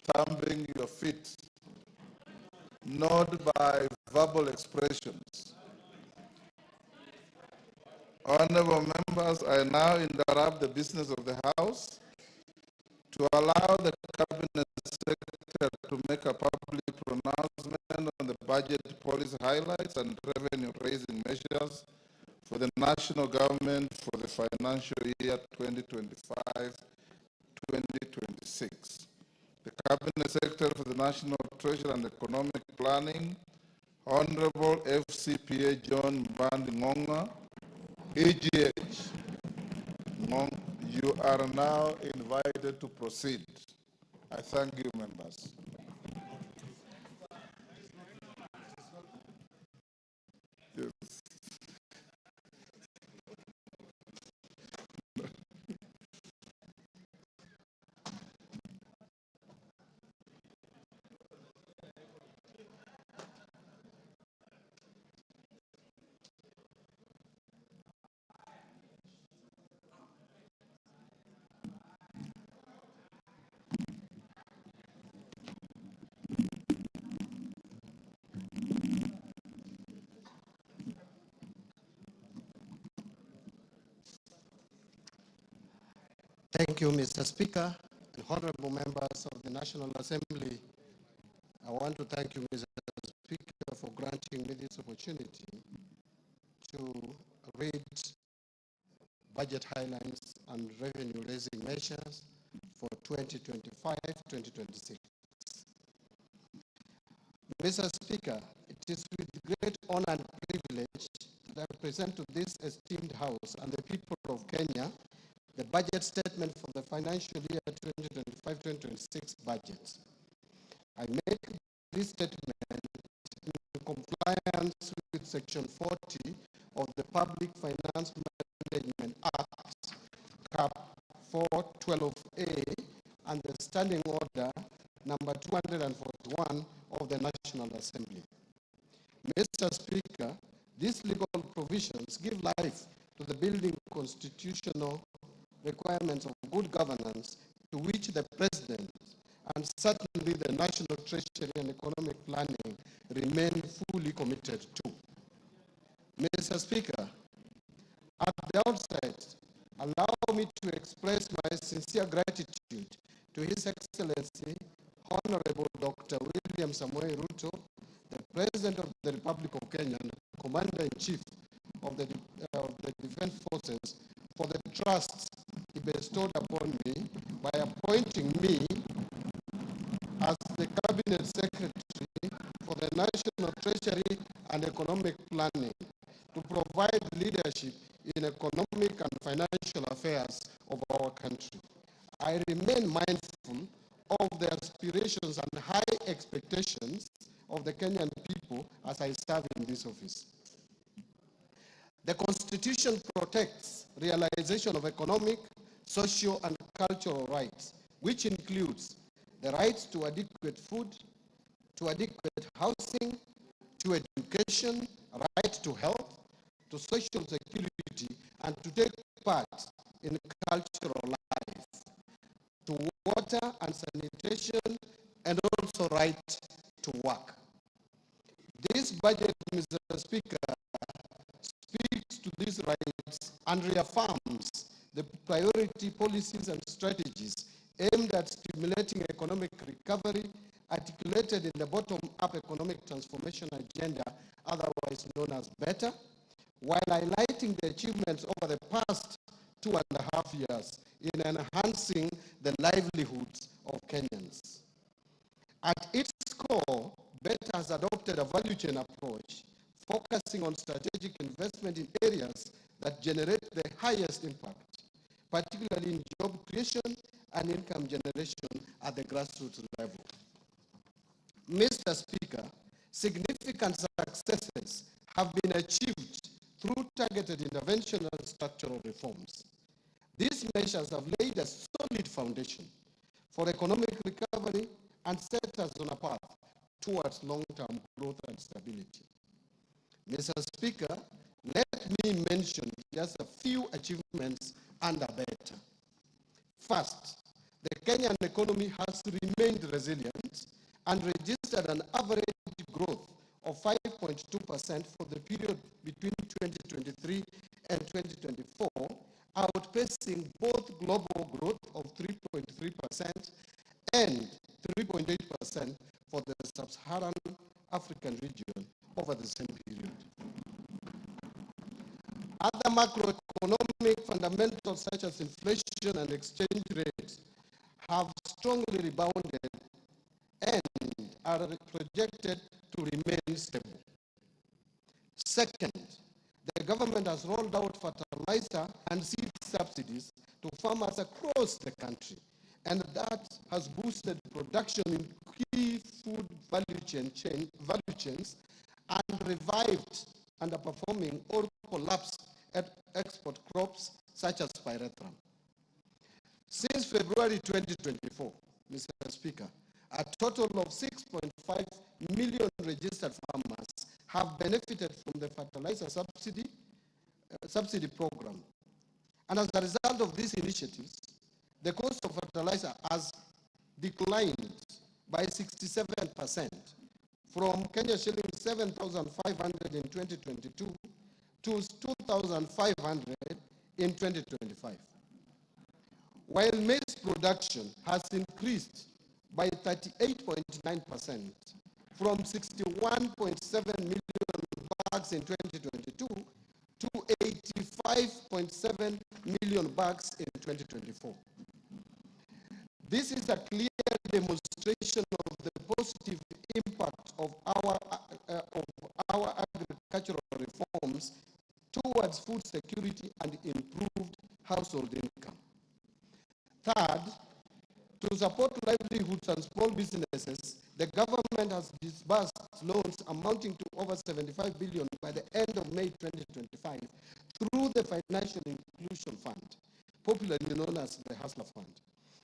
stamping your feet, not by verbal expressions. Honorable members, I now interrupt the business of the House to allow the Cabinet Secretary to make a public pronouncement on the budget policy highlights and revenue-raising measures for the national government for the financial year 2025-2026. The Cabinet Secretary for the National Treasury and Economic Planning, Honorable FCPA John Mbandi Ngonga, EGH. You are now invited to proceed. I thank you, members. Yes. Thank you, Mr. Speaker and honorable members of the National Assembly. I want to thank you, Mr. Speaker, for granting me this opportunity to read budget highlights and revenue-raising measures for 2025-2026. Mr. Speaker, it is with great honor and privilege that I present to this esteemed House and the people of Kenya the budget statement for the financial year 2025-2026 budget. I make this statement in compliance with Section 40 of the Public Finance Management Act, Cap 412A, and the Standing Order number 241 of the National Assembly. Mr. Speaker, these legal provisions give life to the building constitutional requirements of good governance to which the President and certainly the National Treasury and Economic Planning remain fully committed to. Mr. Speaker, at the outset, allow me to express my sincere gratitude to His Excellency, Honorable Dr. William Samoei Ruto, the President of the Republic of Kenya and Commander-in-Chief of the Defense Forces, for the trust he bestowed upon me by appointing me as the Cabinet Secretary for the National Treasury and Economic Planning to provide leadership in economic and financial affairs of our country. I remain mindful of the aspirations and high expectations of the Kenyan people as I serve in this office. The Constitution protects realization of economic, social, and cultural rights, which includes the rights to adequate food, to adequate housing, to education, right to health, to social security, and to take part in cultural life, to water and sanitation, and also right to work. This budget, Mr. Speaker, speaks to these rights and reaffirms the priority policies and strategies aimed at stimulating economic recovery articulated in the bottom-up economic transformation agenda, otherwise known as BETTER, while highlighting the achievements over the past 2.5 years in enhancing the livelihoods of Kenyans. At its core, BETTER has adopted a value chain approach, focusing on strategic investment in areas that generate the highest impact, particularly in job creation and income generation at the grassroots level. Mr. Speaker, significant successes have been achieved through targeted intervention and structural reforms. These measures have laid a solid foundation for economic recovery and set us on a path towards long-term growth and stability. Mr. Speaker, let me mention just a few achievements under BETTER. First, The Kenyan economy has remained resilient and registered an average growth of 5.2% for the period between 2023 and 2024, outpacing both global growth of 3.3% and 3.8% for the sub-Saharan African region over the same period. Other macroeconomic fundamentals such as inflation and exchange rates have strongly rebounded and are projected to remain stable. Second, the government has rolled out fertilizer and seed subsidies to farmers across the country, and that has boosted production in key food value chains and revived underperforming or collapsed export crops such as pyrethrum. Since February 2024, Mr. Speaker, a total of 6.5 million registered farmers have benefited from the fertilizer subsidy program. And as a result of these initiatives, the cost of fertilizer has declined by 67% from Kenya shillings 7,500 in 2022 to 2,500 in 2025. While maize production has increased by 38.9% from 61.7 million bags in 2022 to 85.7 million bags in 2024. This is a clear demonstration of the positive impact of our agricultural reforms towards food security and improved household income. Third, to support livelihoods and small businesses, the government has disbursed loans amounting to over 75 billion by the end of May 2025 through the Financial Inclusion Fund, popularly known as the Hustler Fund.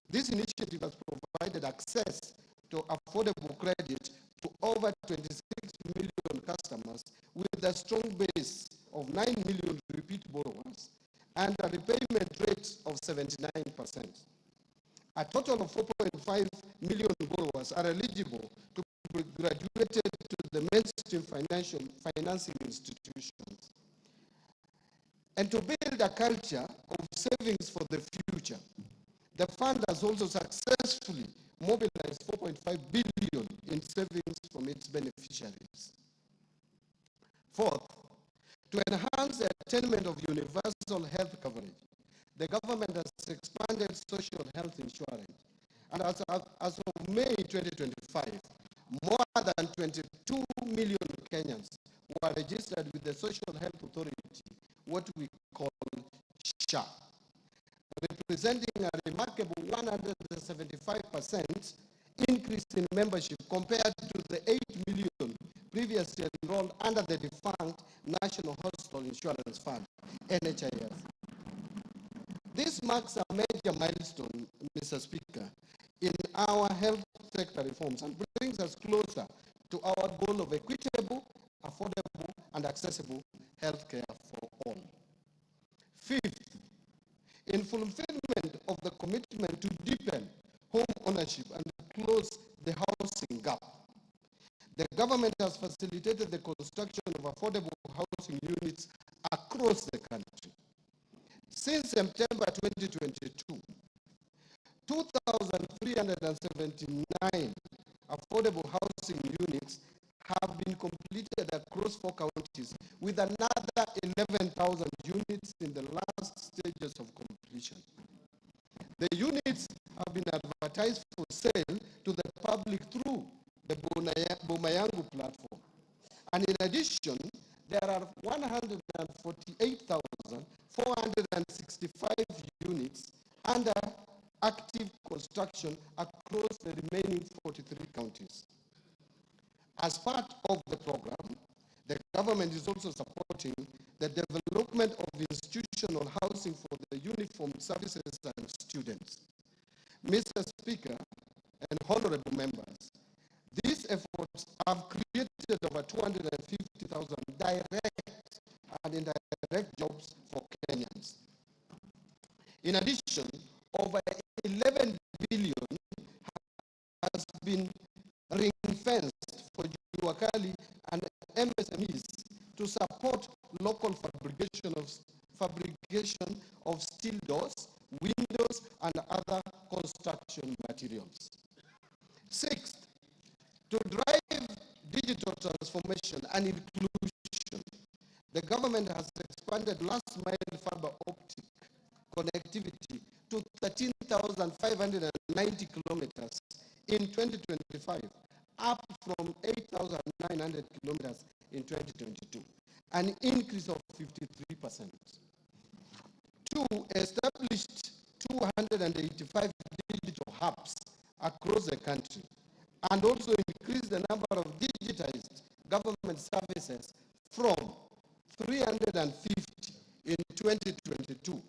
This initiative has provided access to affordable credit to over 26 million customers with a strong base of 9 million repeat borrowers and a repayment rate of 79%. A total of 4.5 million borrowers are eligible to be graduated to the mainstream financing institutions. And to build a culture of savings for the future, the fund has also successfully mobilized 4.5 billion in savings from its beneficiaries. Fourth, to enhance the attainment of universal health coverage, the government has expanded social health insurance. And as of May 2025, more than 22 million Kenyans were registered with the Social Health Authority, what we call SHA, representing a remarkable 175% increase in membership compared to the 8 million previously enrolled under the defunct National Hospital Insurance Fund, NHIF. This marks a major milestone, Mr. Speaker, in our health sector reforms and brings us closer to our goal of equitable, affordable, and accessible health care for all. Fifth, in fulfillment of the commitment to deepen home ownership and close the housing gap, the government has facilitated the construction of affordable housing units across the country. Since September 2022, 2,379 affordable housing units have been completed across 4 counties, with another 11,000 units in the last stages of completion. The units have been advertised for sale to the public through the Boma Yangu platform. And in addition, there are 148,465 units under active construction across the remaining 43 counties. As part of the program, the government is also supporting the development of institutional housing for the uniformed services and students. Mr. Speaker and honorable members, these efforts have created over 250,000 direct and indirect jobs for Kenyans. In addition, over 11 has been ring-fenced for Juakali and MSMEs to support local fabrication of steel doors, windows, and other construction materials. Sixth, to drive digital transformation and inclusion, the government has expanded last-mile fiber optic connectivity to 13,590 kilometers in 2025, up from 8,900 kilometers in 2022, an increase of 53%. Two, established 285 digital hubs across the country, and also increased the number of digitized government services from 350 in 2022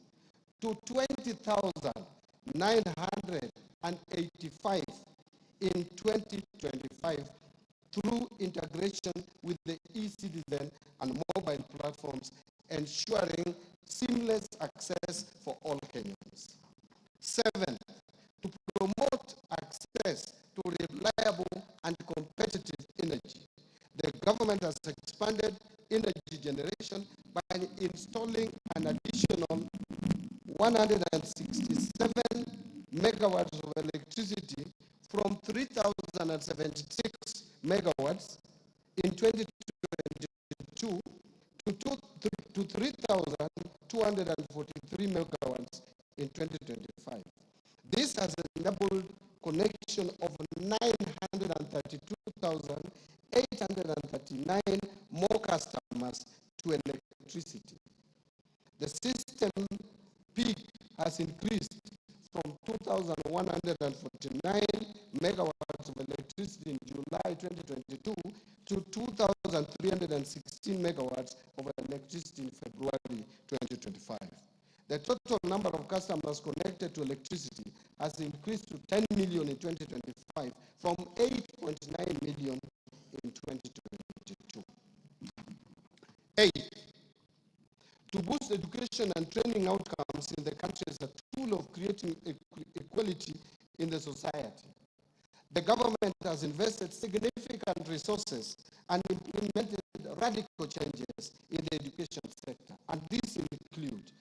to 20,985 in 2025 through integration with the e-citizen and mobile platforms, ensuring seamless access for all Kenyans. Seven, to promote access to reliable and competitive energy, the government has expanded energy generation by installing an additional 167 megawatts of electricity from 3,076 megawatts in 2022 to 3,243 megawatts in 2025. This has enabled connection of 932,839 more customers to electricity. The system peak has increased from 2,149 megawatts of electricity in July 2022 to 2,316 megawatts of electricity in February 2025. The total number of customers connected to electricity has increased to 10 million in 2025 from 8.9 million in 2022. 8. To boost education and training outcomes in the country as a tool of creating equality in the society, the government has invested significant resources and implemented radical changes in the education sector, and these include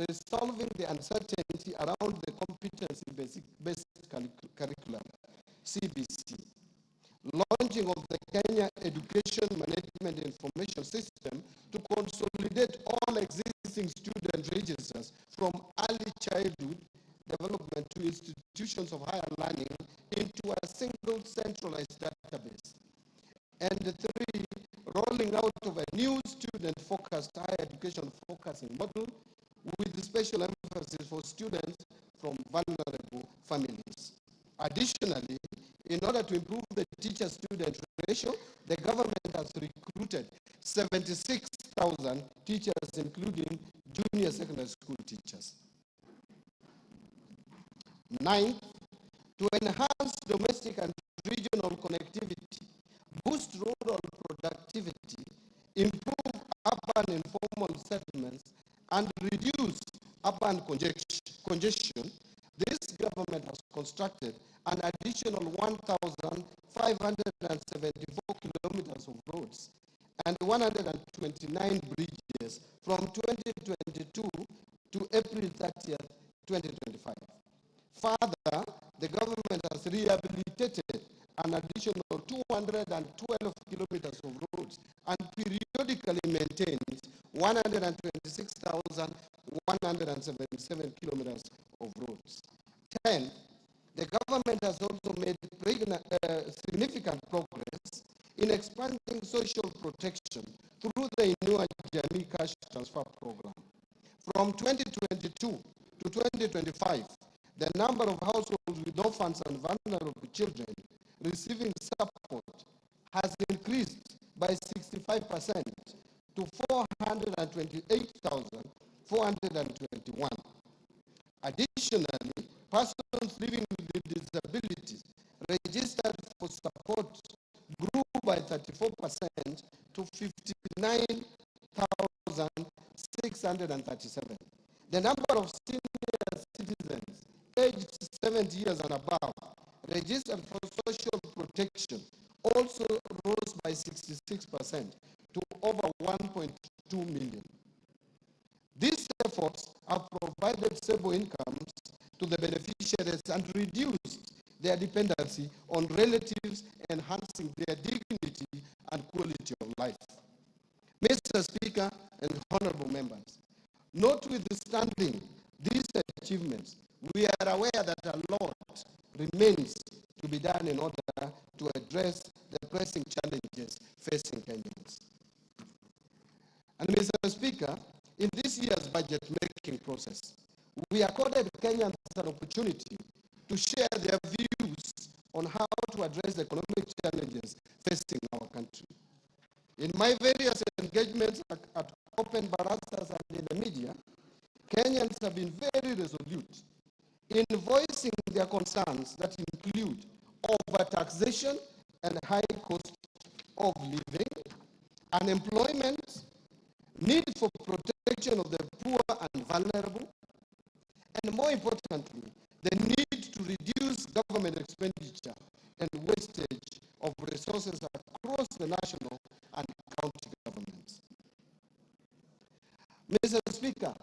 resolving the uncertainty around the competency-based curriculum, CBC, launching of the Kenya Education Management Information System to consolidate all existing student registers from early childhood development to institutions of higher learning into a single centralized database. And 3, rolling out of a new student-focused higher education focusing model with special emphasis for students from vulnerable families. Additionally, in order to improve the teacher-student ratio, the government has recruited 76,000 teachers, including junior secondary school teachers. 9, to enhance domestic and regional connectivity, boost rural productivity, improve urban informal settlements, and reduce urban congestion, this government has constructed an additional 1,574 kilometers of roads and 129 bridges from 2022 to April 30th, 2025. Further, the government has rehabilitated an additional 212 kilometers of roads and periodically maintains 126,177 kilometers of roads. 10. The government has also made significant progress in expanding social protection through the Inua Jamii Cash Transfer Program. From 2022 to 2025, the number of households with orphans and vulnerable children receiving support has increased by 65% to 428,421. Additionally, persons living with disabilities registered for support grew by 34% to 59,637. The number of senior citizens aged 70 years and above registered for social protection also rose by 66% to over 1.2 million. These efforts have provided stable incomes to the beneficiaries and reduced their dependency on relatives, enhancing their dignity and quality of life. Mr. Speaker and honorable members, notwithstanding these achievements, we are aware that a lot remains to be done in order to address the pressing challenges facing Kenyans. And Mr. Speaker, in this year's budget-making process, we accorded Kenyans an opportunity to share their views on how to address the economic challenges facing our country. In my various engagements at open barazas and in the media, Kenyans have been very resolute in voicing their concerns that include over-taxation and high cost of living, unemployment, need for protection of the poor and vulnerable, and more importantly, the need to reduce government expenditure and wastage of resources across the national and county governments. Mr. Speaker,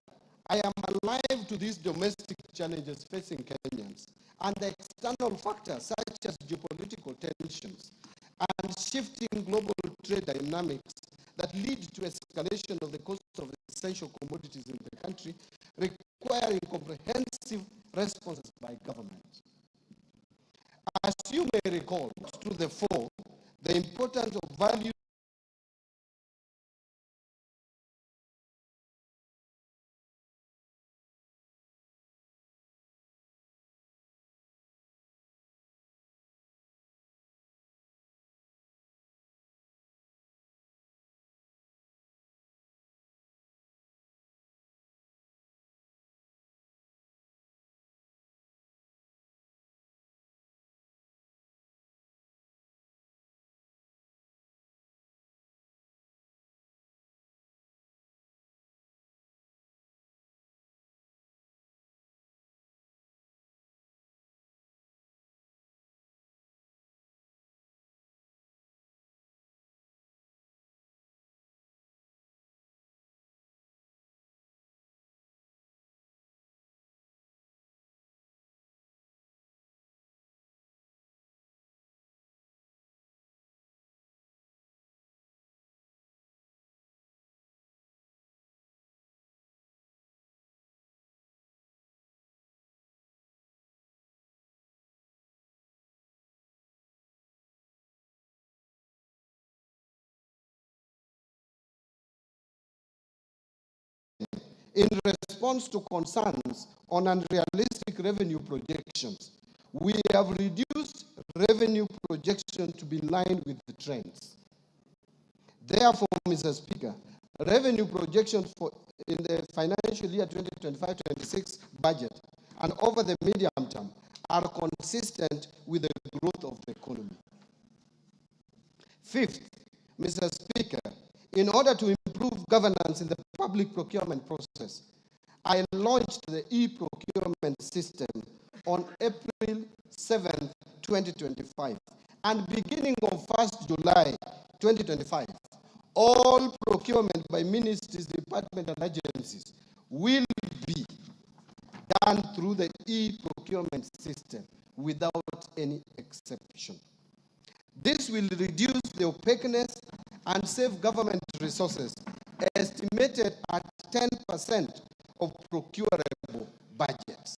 I am alive to these domestic challenges facing Kenyans and the external factors such as geopolitical tensions and shifting global trade dynamics that lead to escalation of the cost of essential commodities in the country, requiring comprehensive responses by government. As you may recall, to the fore, the importance of value in response to concerns on unrealistic revenue projections. We have reduced revenue projection to be in line with the trends. Therefore, Mr. Speaker, revenue projections in the financial year 2025-26 budget and over the medium term are consistent with the growth of the economy. Fifth, Mr. Speaker, in order to improve governance in the public procurement process, I launched the e-procurement system on April 7, 2025. And beginning on 1st July 2025, all procurement by ministries, departments, and agencies will be done through the e-procurement system without any exception. This will reduce the opaqueness and save government resources, estimated at 10% of procurable budgets.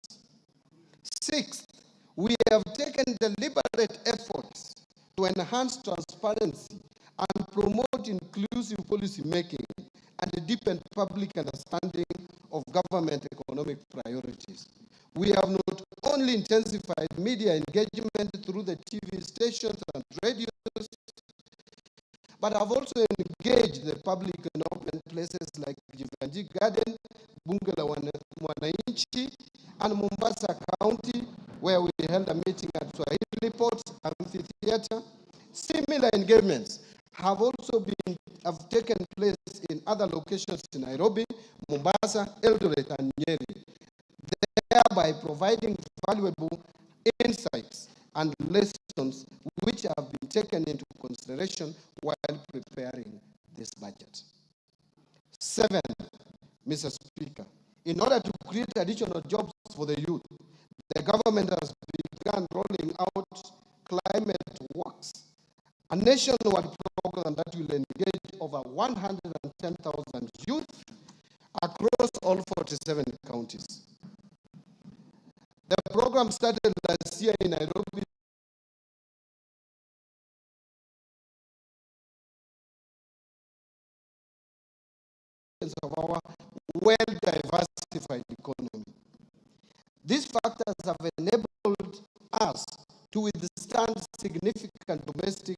Sixth, we have taken deliberate efforts to enhance transparency and promote inclusive policy making and deepen public understanding of government economic priorities. We have not only intensified media engagement through the TV stations and radios, but have also engaged the public in open places like Jivanji Garden, Bunge la Wananchi, and Mombasa County, where we held a meeting at Swahili Port Amphitheater. Similar engagements have also taken place in other locations in Nairobi, Mombasa, Eldoret, and Nyeri, thereby providing valuable insights and lessons which which have been taken into consideration while preparing this budget. 7, Mr. Speaker, in order to create additional jobs for the youth, the government has begun rolling out Climate Works, a nationwide program that will engage over 110,000 youth across all 47 counties. The program started last year in Nairobi of our well-diversified economy. These factors have enabled us to withstand significant domestic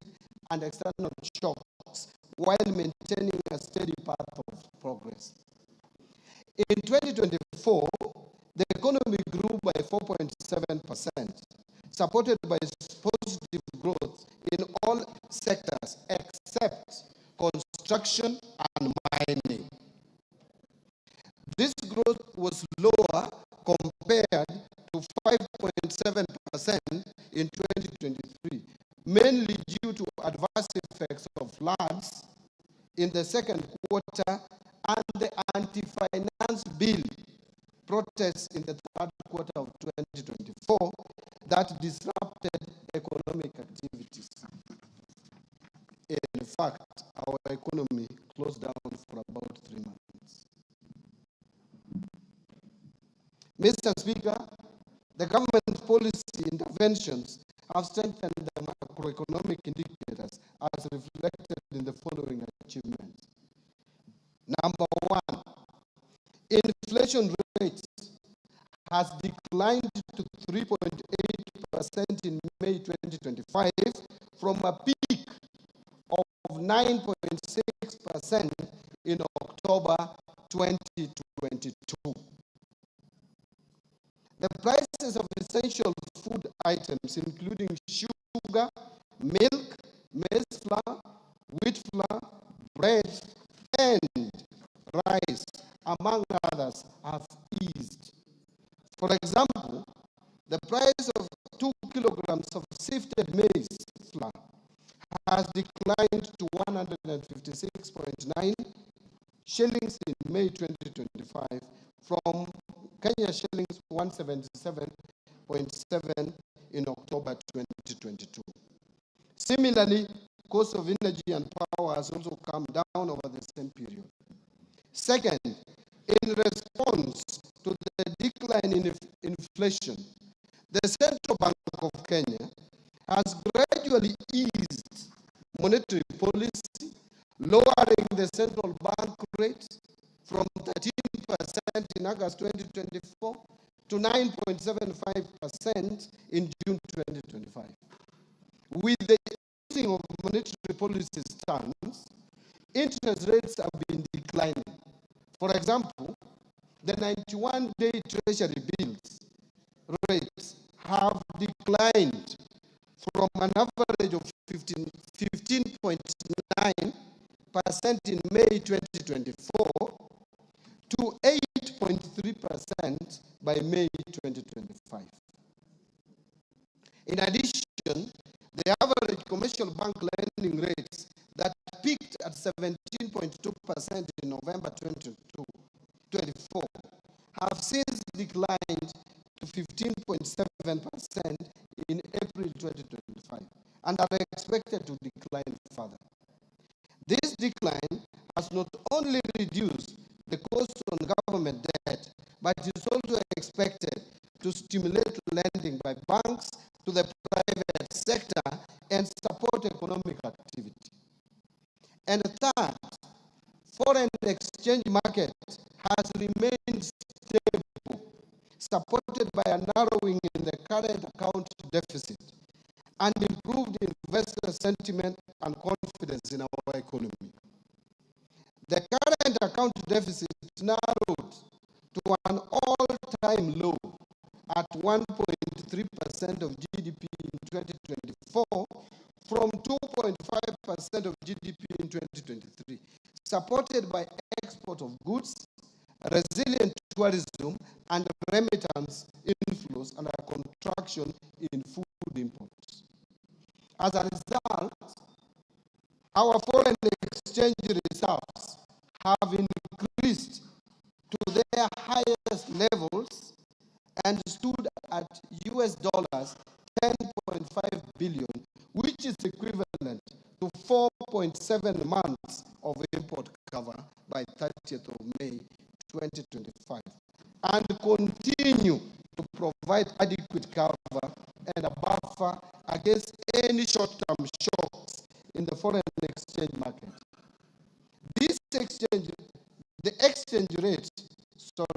and external shocks while maintaining a steady path of progress. In 2024, the economy grew by 4.7%, supported by positive growth in all sectors except construction and mining. This growth was lower compared to 5.7% in 2023, mainly due to adverse effects of floods in the second quarter and the anti-finance bill protests in the third quarter of 2024 that disrupted economic activities. In fact, our economy closed down for about 3 months. Mr. Speaker, the government policy interventions have strengthened the macroeconomic indicators as reflected in the following achievements. Number 1, inflation rate has declined to 3.8% in May 2025 from a peak of 9.6% in October 2022. The prices of essential food items, including sugar, milk, maize flour, wheat flour, bread, and rice, among others, have eased. For example, the price of 2 kilograms of sifted maize flour has declined to 156.9 shillings in May 2025 from Kenya shillings 177.7 in October 2022. Similarly, cost of energy and power has also come down over the same period. Second, in response to the decline in inflation, the Central Bank of Kenya has gradually eased monetary policy, lowering the central bank rate from 13% in August 2024 to 9.75% in June 2025. With the easing of monetary policy stance, interest rates have been declining. For example, the 91-day Treasury bills rates have declined from an average of 15.9% in May 2024 to 8.3% by May 2025. In addition, the average commercial bank lending rates that peaked at 17.2% in November 2024 have since declined to 15.7% in April 2025 and are expected to decline further. This decline has not only reduced the cost on government debt, but is also expected to stimulate lending by banks to the private sector and support economic activity. And third, foreign exchange market has remained stable, supported by a narrowing in the current account deficit and improved investor sentiment and confidence in our economy. The current account deficit narrowed to an all-time low at 1.3% of GDP in 2024 from 2.5% of GDP in 2023, supported by export of goods, resilient tourism, and remittance inflows and a contraction in food imports. As a result, our foreign exchange reserves have increased to their highest levels and stood at US dollars 10.5 billion, which is equivalent to 4.7 months of import cover by 30th of May 2025, and continue to provide adequate cover and a buffer against any short-term shocks in the foreign exchange market. The exchange rate,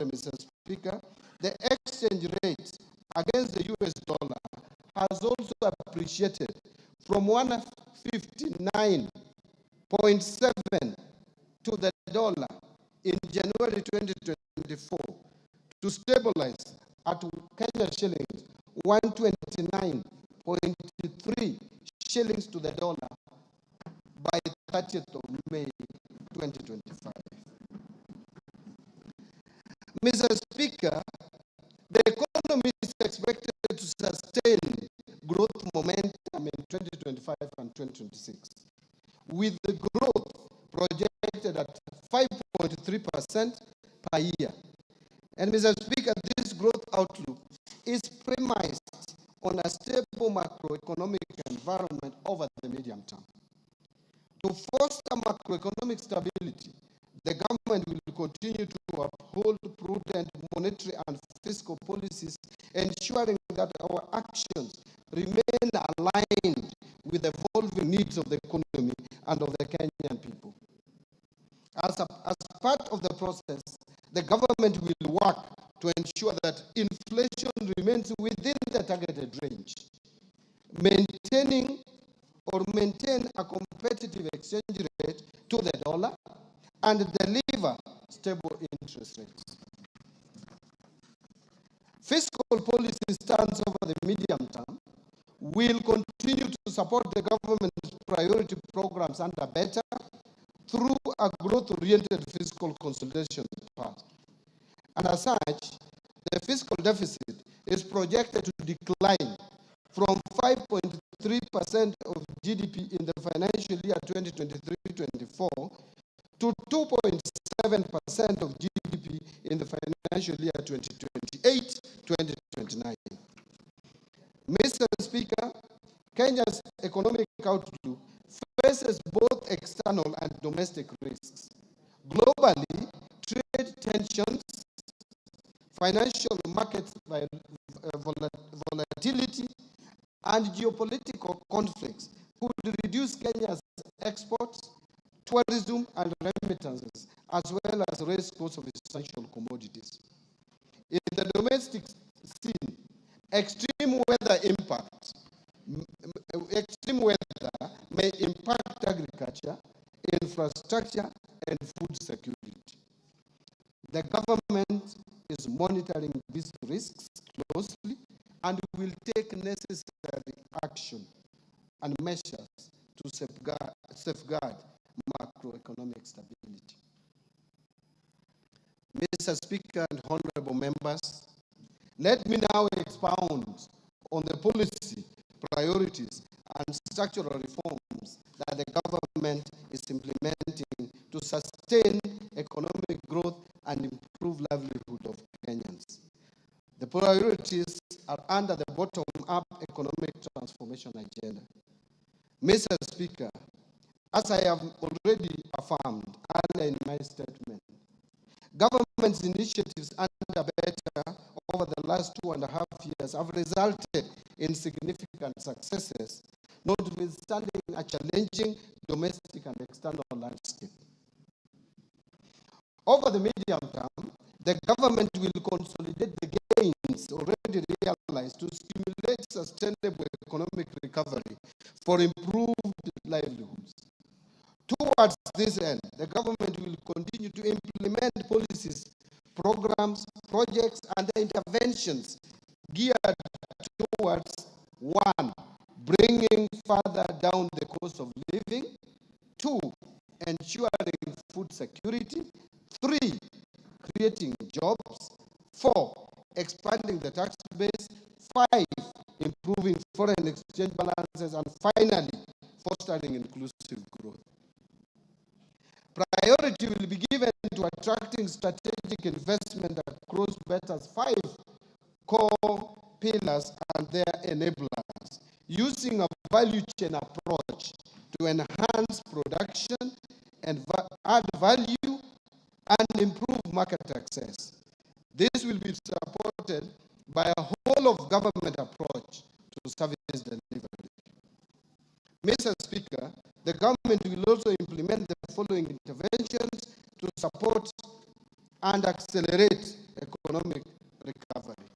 Mr. Speaker, the exchange rate against the US dollar has also appreciated from 159.7 to the dollar in January 2024 to stabilize at Kenya shillings 129.3 shillings to the dollar by 30th of May 2025. Mr. Speaker, the economy is expected to sustain growth momentum in 2025 and 2026, with the growth projected at 5.3% per year. And Mr. Speaker, this growth outlook is premised on a stable macroeconomic environment over the medium term. To foster macroeconomic stability, the government will continue to uphold prudent monetary and fiscal policies, ensuring that our actions remain aligned with the evolving needs of the economy and of the Kenyan people. As part of the process, the government will work to ensure that inflation remains within the targeted range, maintain a competitive exchange rate to the dollar, and deliver stable interest rates. Fiscal policy stance over the medium term will continue to support the government's priority programs under BETTER through a growth-oriented fiscal consolidation path. And as such, the fiscal deficit is projected to decline from 5.3% of GDP in the financial year 2023-24 to 2.7% of GDP in the financial year 2028-2029. Mr. Speaker, Kenya's economic outlook faces both external and domestic risks. Globally, trade tensions, financial market volatility, and geopolitical conflicts could reduce Kenya's exports, tourism, and remittances, as well as raise costs of essential commodities. In the domestic scene, extreme weather may impact agriculture, infrastructure, and food security. The government is monitoring these risks closely and will take necessary action and measures to safeguard macroeconomic stability. Mr. Speaker and honorable members, let me now expound on the policy, priorities, and structural reforms that the government is implementing to sustain economic growth and improve livelihood of Kenyans. The priorities are under the bottom-up economic transformation agenda. Mr. Speaker, as I have already affirmed earlier in my statement, government's initiatives under BETTER over the last 2.5 years have resulted in significant successes, notwithstanding a challenging domestic and external landscape. Over the medium term, the government will consolidate the gains already realized to stimulate sustainable economic recovery for improved livelihoods. Towards this end, the government will continue to implement policies, programs, projects, and interventions geared towards 1, bringing further down the cost of living, 2, ensuring food security, 3, creating jobs, 4, expanding the tax base, 5, improving foreign exchange balances, and finally, fostering inclusive growth. Priority will be given to attracting strategic investment across Beta's 5 core pillars and their enablers, using a value chain approach to enhance production and add value and improve market access. This will be supported by a whole of government approach to service delivery. Mr. Speaker, the government will also implement the following interventions to support and accelerate economic recovery.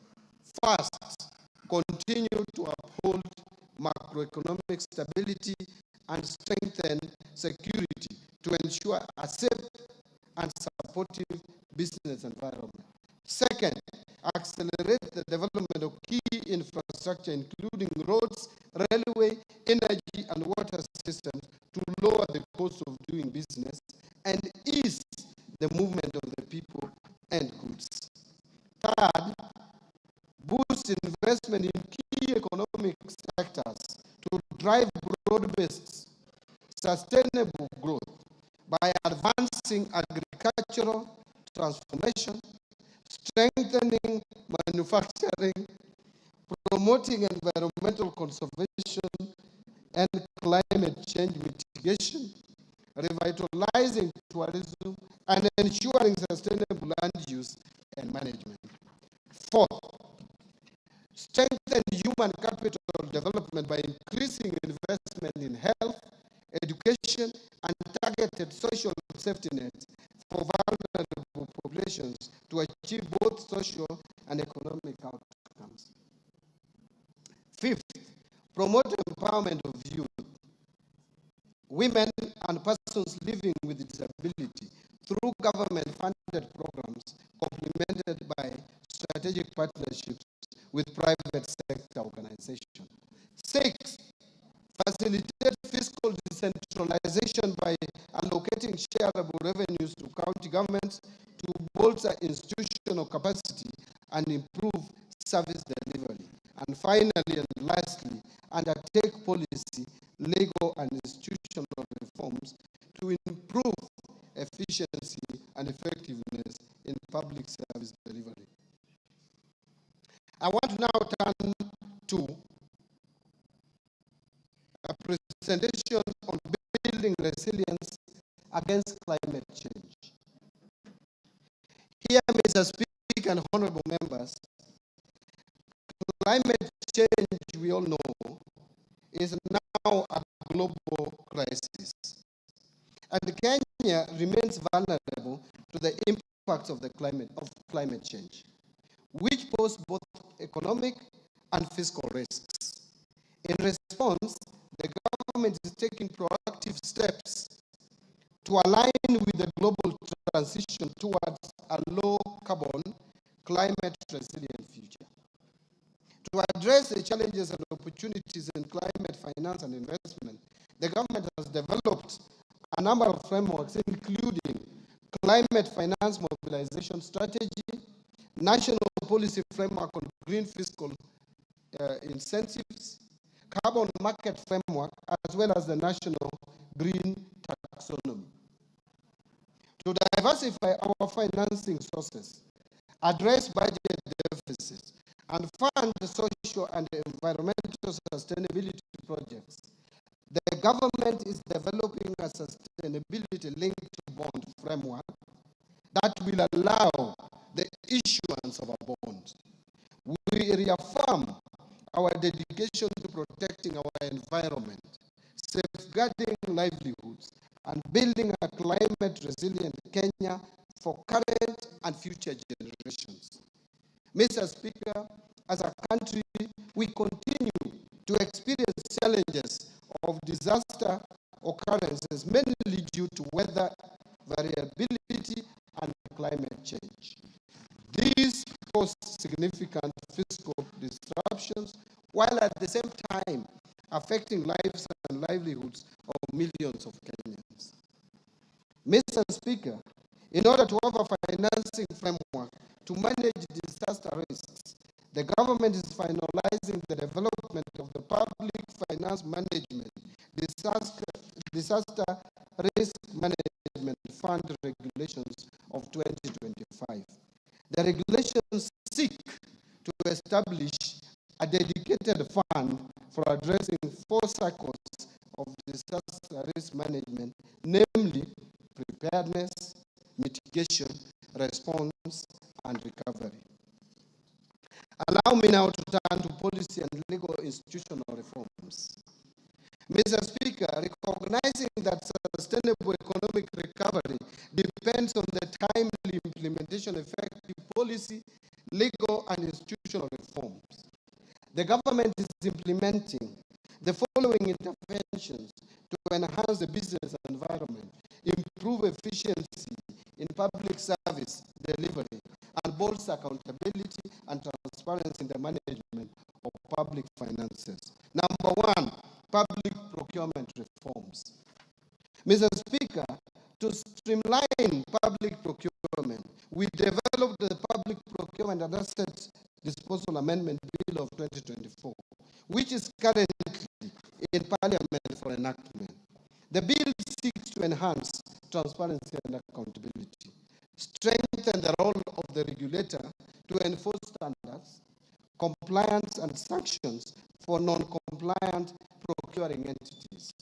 First, continue to uphold macroeconomic stability and strengthen security to ensure a safe and supportive business environment. Second, accelerate the development of key infrastructure, including roads, railway, energy, and water systems to lower the cost of doing business and ease the movement of the people and goods. Third, boost investment in key economic sectors to drive broad-based, sustainable growth by advancing agricultural transformation, strengthening manufacturing, promoting environmental conservation and climate change mitigation, revitalizing tourism, and ensuring sustainable land use and management. Fourth, strengthen human capital development by increasing investment in health, education, and targeted social safety nets for vulnerable populations to achieve both social and economic outcomes. Fifth, promote empowerment of youth, women, and persons living with disability through government-funded programs complemented by strategic partnerships with private sector organizations. Six, facilitate fiscal decentralization by allocating shareable revenues to county governments to bolster institutional capacity and improve service delivery. And finally and lastly, undertake policy, legal, and institutional reforms to improve efficiency and effectiveness in public service delivery. I want to now turn to a presentation on building resilience against climate change. Here, Mr. Speaker and honorable members, climate change, we all know, is now a global crisis. And Kenya remains vulnerable to the impacts of climate change, which pose both economic and fiscal risks. In response, the government is taking proactive steps to align with the global transition towards a low-carbon, climate-resilient future. To address the challenges and opportunities in climate finance and investment, the government has developed a number of frameworks, including Climate Finance Mobilization Strategy, National Policy Framework on Green Fiscal Incentives, Carbon Market Framework, as well as the National Green Taxonomy. To diversify our financing sources, address budget deficits, and fund social and environmental sustainability projects, the government is developing a sustainability-linked bond framework that will allow the issuance of a bond. We reaffirm our dedication to protecting our environment, safeguarding livelihoods, and building a climate-resilient Kenya for current and future generations. Mr. Speaker, as a country, we continue to experience challenges of disaster occurrences, mainly due to weather variability and climate change. These pose significant fiscal disruptions, while at the same time affecting lives and livelihoods of millions of Kenyans. Mr. Speaker, in order to have a financing framework to manage disaster risks, The government is finalizing the development of the Public Finance Management Disaster Risk Management Fund Regulations of 2025. The regulations seek to establish a dedicated fund for addressing 4 cycles of disaster risk management, namely preparedness, mitigation, response, and recovery. Allow me now to turn to policy and legal institutional reforms. Mr. Speaker, recognizing that sustainable economic recovery depends on the timely implementation of effective policy, legal, and institutional reforms, the government is implementing the following interventions to enhance the business environment, improve efficiency in public service delivery, and bolster accountability and transparency in the management of public finances. Number 1, public procurement reforms. Mr. Speaker, to streamline public procurement, we developed the Public Procurement and Asset Disposal Amendment Bill of 2024, which is currently in Parliament for enactment. The bill seeks to enhance transparency and accountability, strengthen the role of the regulator to enforce standards, compliance and sanctions for non-compliant procuring entities,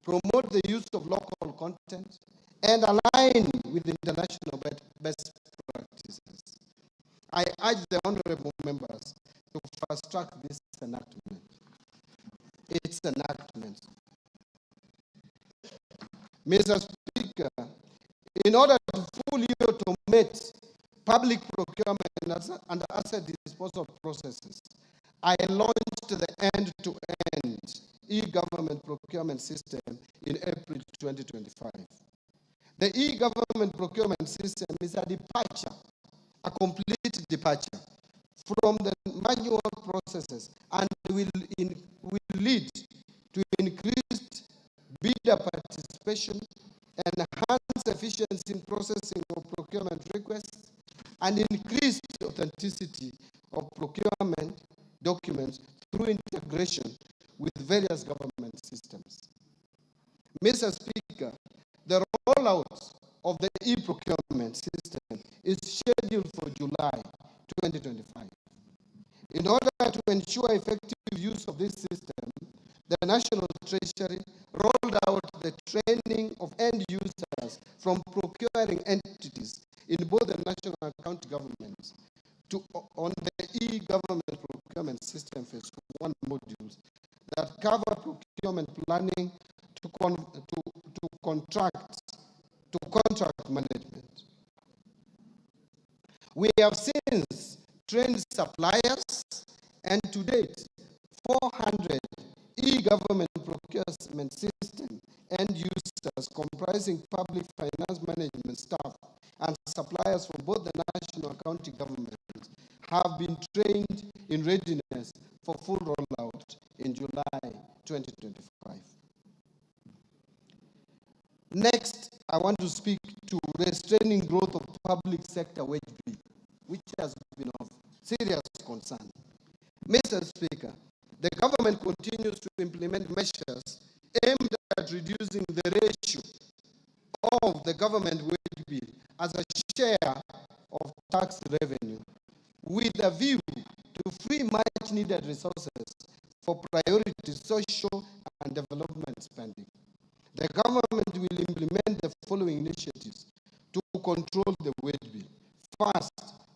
promote the use of local content, and align with international best practices. I urge the honorable members to fast-track this enactment. Its enactment. Mr. Speaker, in order to fully automate public procurement and asset disposal processes, I launched the end-to-end e-government procurement system in April 2025. The e-government procurement system is a departure, a complete departure from the manual processes, and will lead to increased bidder participation, enhanced efficiency in processing of procurement requests, and increased authenticity of procurement documents through integration with various government systems. Mr. Speaker, the rollout of the e-procurement system is scheduled for July 2025. In order to ensure effective use of this system, the National Treasury rolled out the training of end users from procuring entities in both the national and county governments on the e-government procurement system phase 1 modules that cover procurement planning to contract management. We have since trained suppliers, and to date, 400 e-government procurement system end users comprising public finance management staff and suppliers from both the national and county governments have been trained in readiness for full rollout in July 2025. Next, I want to speak to restraining growth of public sector wage bill, which has been of serious concern. Mr. Speaker, the government continues to implement measures aimed at reducing the ratio of the government wage bill as a share of tax revenue, with a view to free much needed resources for priority social and development spending. The government will implement the following initiatives to control the wage bill. First,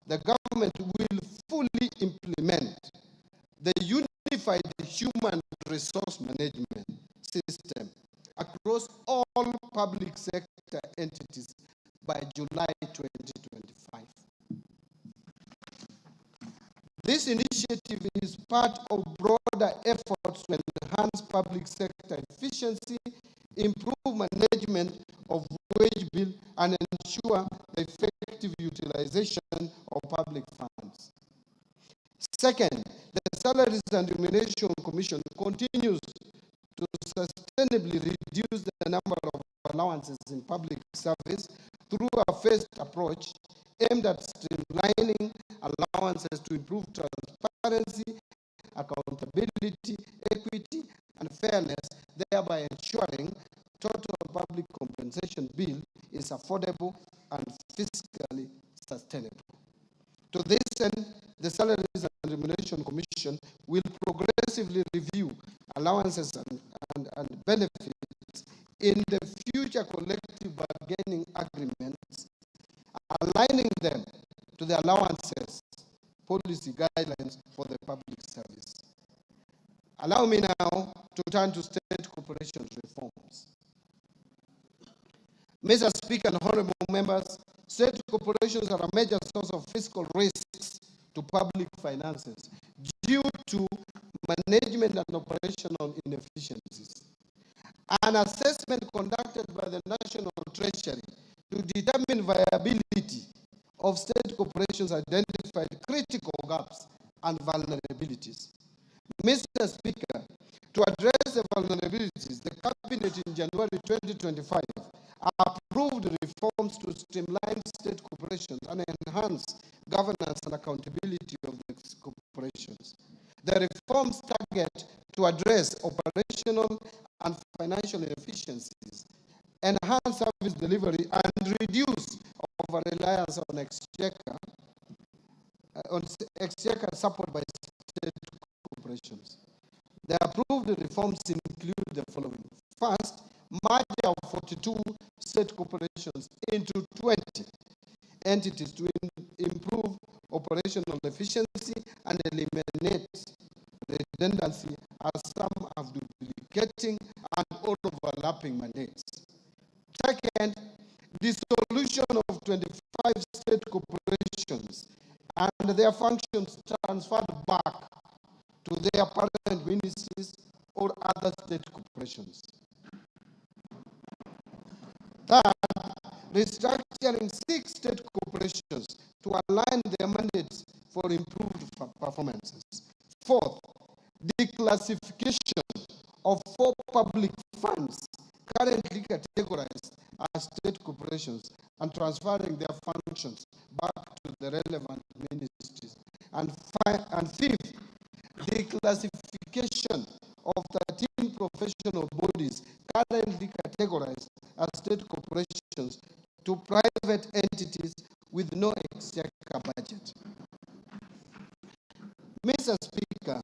the government will fully implement the unified human resource management system across all public sector entities by July 2025. This initiative is part of broader efforts to enhance public sector efficiency, improve management of wage bill, and ensure the effective utilization of public funds. Second, the Salaries and Remuneration Commission continues to sustainably reduce the number of allowances in public service through a phased approach aimed at streamlining allowances to improve ensuring total public compensation bill is affordable and fiscally sustainable. To this end, the Salaries and Remuneration Commission will progressively review allowances and benefits in the future collective bargaining agreements, aligning them to the allowances policy guidelines for the public service. Allow me now to turn to state corporations reforms. Mr. Speaker and honorable members, state corporations are a major source of fiscal risks to public finances due to management and operational inefficiencies. An assessment conducted by the National Treasury to determine viability of state corporations identified critical gaps and vulnerabilities. Mr. Speaker, to address the vulnerabilities, the Cabinet in January 2025 approved reforms to streamline state corporations and enhance governance and accountability of the corporations. The reforms target to address operational and financial inefficiencies, enhance service delivery, and reduce over-reliance on exchequer support by state corporations. The approved reforms include the following. First, merger of 42 state corporations into 20 entities to improve operational efficiency and eliminate redundancy, as some have duplicating and overlapping mandates. Second, dissolution of 25 state corporations and their functions transferred back to their parent ministries or other state corporations. Third, restructuring 6 state corporations to align their mandates for improved performances. Fourth, declassification of 4 public funds currently categorized as state corporations and transferring their functions back to the relevant ministries. And fifth, declassification of 13 professional bodies currently categorized as state corporations to private entities with no exchequer budget. Mr. Speaker,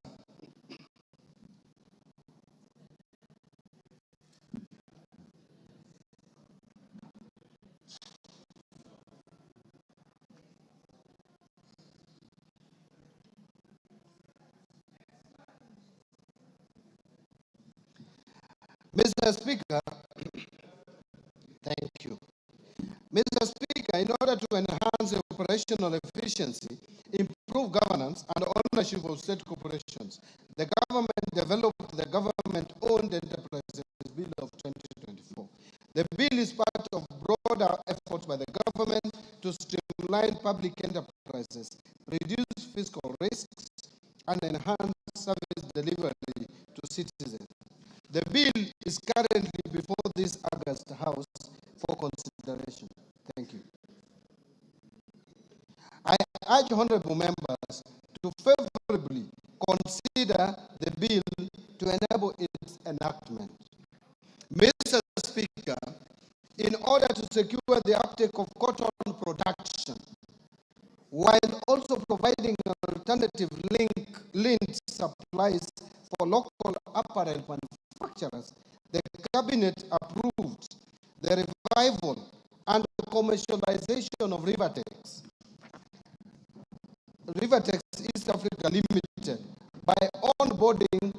thank you. Mr. Speaker, in order to enhance operational efficiency, improve governance and ownership of state corporations, the government developed the Government-Owned Enterprises Bill of 2024. The bill is part of broader efforts by the government to streamline public enterprises, reduce fiscal risks, and enhance service delivery to citizens. The bill is currently before this August House for consideration. Thank you. I urge honorable members to favorably consider the bill to enable its enactment. Mr. Speaker, in order to secure the uptake of cotton production, while also providing alternative linked supplies for local apparel manufacturers, the Cabinet approved the revival and commercialization of Rivertex East Africa Limited by onboarding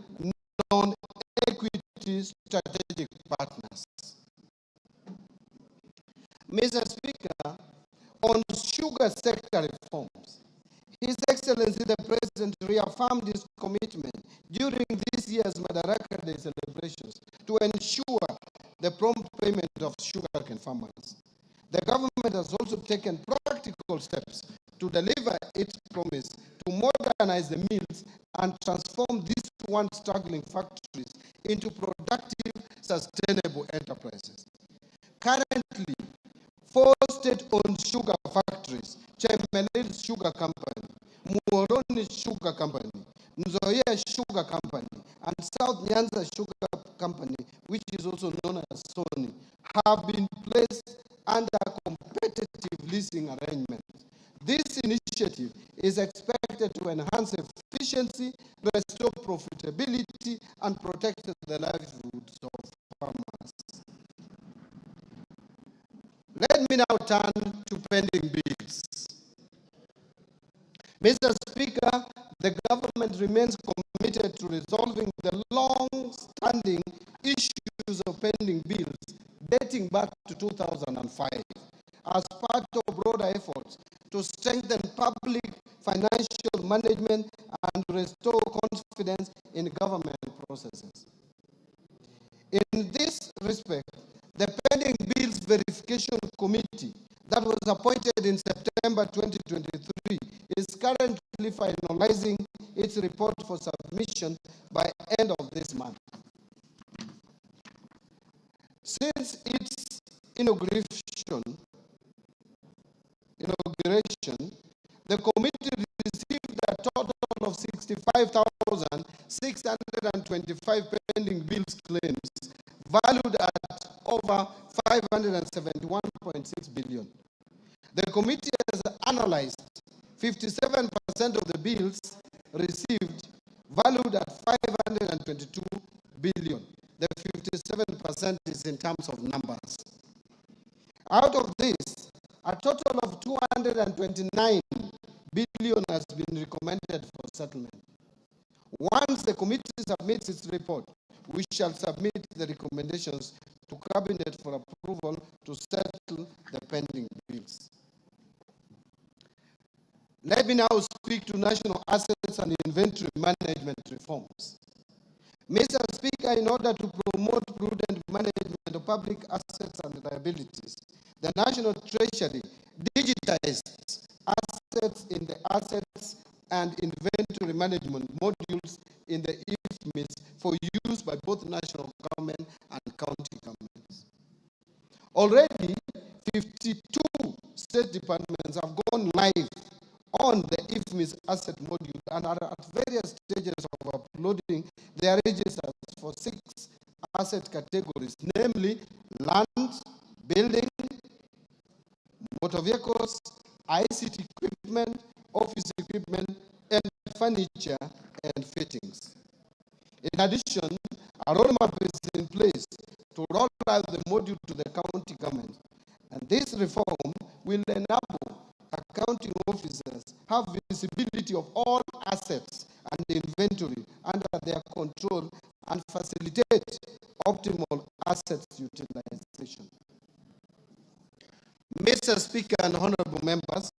non-equity strategic partners. Mr. Speaker, on sugar sector reforms, His Excellency the President reaffirmed his commitment during this year's Madaraka Day celebrations to ensure the prompt payment of sugarcane farmers. The government has also taken practical steps to deliver its promise to modernize the mills and transform these once struggling factories into productive, sustainable enterprises. Currently, 4 state-owned sugar factories, Chemelil Sugar Company, Muhoroni Sugar Company, Nzoia Sugar Company, and South Nyanza Sugar Company, which is also also known as SONI, have been placed under competitive leasing arrangements. This initiative is expected to enhance efficiency, restore profitability, and protect the livelihoods of farmers. Let me now turn to pending bills. Mr. Speaker, the government remains committed to resolving the long-standing issues of pending bills dating back to 2005 as part of broader efforts to strengthen public financial management and restore confidence in government processes. In this respect, the Pending Bills Verification Committee that was appointed in September 2023 is currently finalizing its report for submission by end of this month. Since its inauguration, the committee received a total of 65,625 pending bills claims valued at over 571.6 billion. The committee has analyzed 57% of the bills received valued at 522 billion. The 57% is in terms of numbers. Out of this, a total of 229 billion has been recommended for settlement. Once the committee submits its report, we shall submit the recommendations to Cabinet for approval to settle the pending bills. Let me now speak to national assets and inventory management reforms. Mr. Speaker, in order to promote prudent management of public assets and liabilities, the National Treasury digitized assets in the assets and inventory management modules in the IFMIS for use by both national government and county governments. Already, 52 state departments have gone live on the IFMIS asset module and are at various stages of uploading their registers for 6 asset categories, namely land, building, motor vehicles, ICT equipment, office equipment, and furniture and fittings. In addition, a roadmap is in place to roll out the module to the county government, and this reform will enable accounting officers have visibility of all assets and inventory under their control and facilitate optimal assets utilization. Mr. Speaker and honorable members,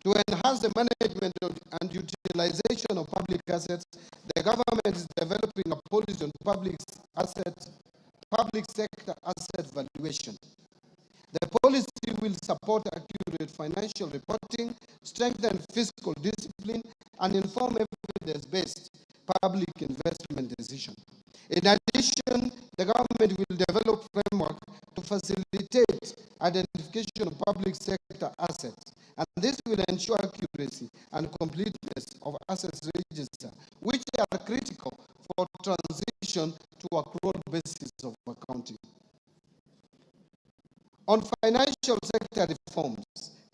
to enhance the management and utilization of public assets, the government is developing a policy on public sector asset valuation. The policy will support accurate financial reporting, strengthen fiscal discipline, and inform evidence-based public investment decisions. In addition, the government will develop framework to facilitate identification of public sector assets, and this will ensure accuracy and completeness of assets register, which are critical for transition to a accrual basis of accounting. On financial sector reforms,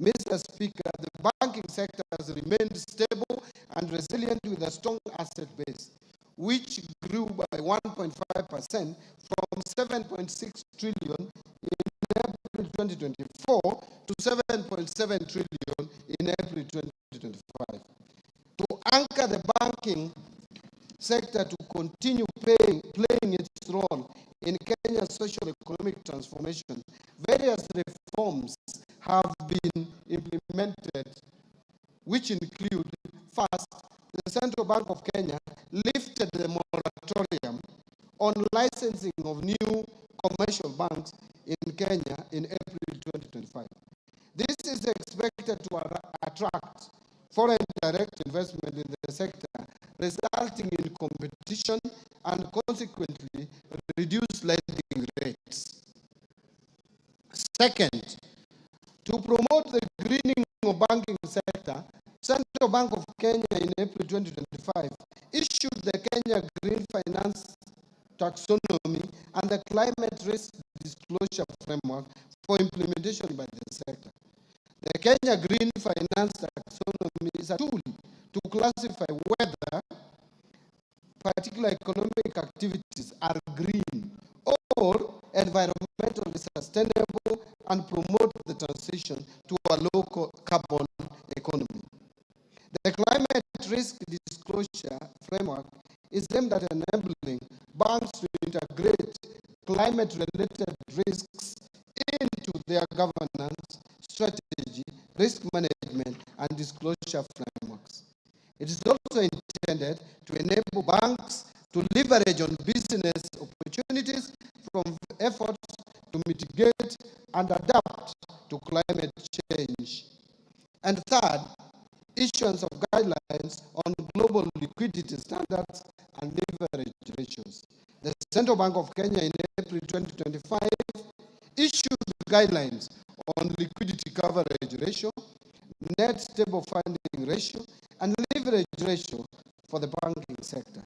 Mr. Speaker, the banking sector has remained stable and resilient with a strong asset base, which grew by 1.5% from 7.6 trillion in April 2024 to 7.7 trillion in April 2025. To anchor the banking sector to continue playing its role in Kenya's socio-economic transformation, various reforms have been implemented, which include, first, the Central Bank of Kenya lifted the moratorium on licensing of new commercial banks in Kenya in April 2025. This is expected to attract foreign direct investment in the sector, resulting in competition and consequently reduced lending rates. Second, to promote the greening of banking sector, Central Bank of Kenya in April 2025 issued the Kenya Green Finance taxonomy, and the climate risk disclosure framework for implementation by the sector. The Kenya Green Finance Taxonomy is a tool to classify whether particular economic activities are green or environmentally sustainable and promote the transition to a low carbon economy. The climate risk disclosure framework is aimed at enabling banks to integrate climate-related risks into their governance, strategy, risk management, and disclosure frameworks. It is also intended to enable banks to leverage on business opportunities from efforts to mitigate and adapt to climate change. And third, issuance of guidelines on global liquidity standards and leverage ratios. The Central Bank of Kenya in April 2025 issued guidelines on liquidity coverage ratio, net stable funding ratio, and leverage ratio for the banking sector.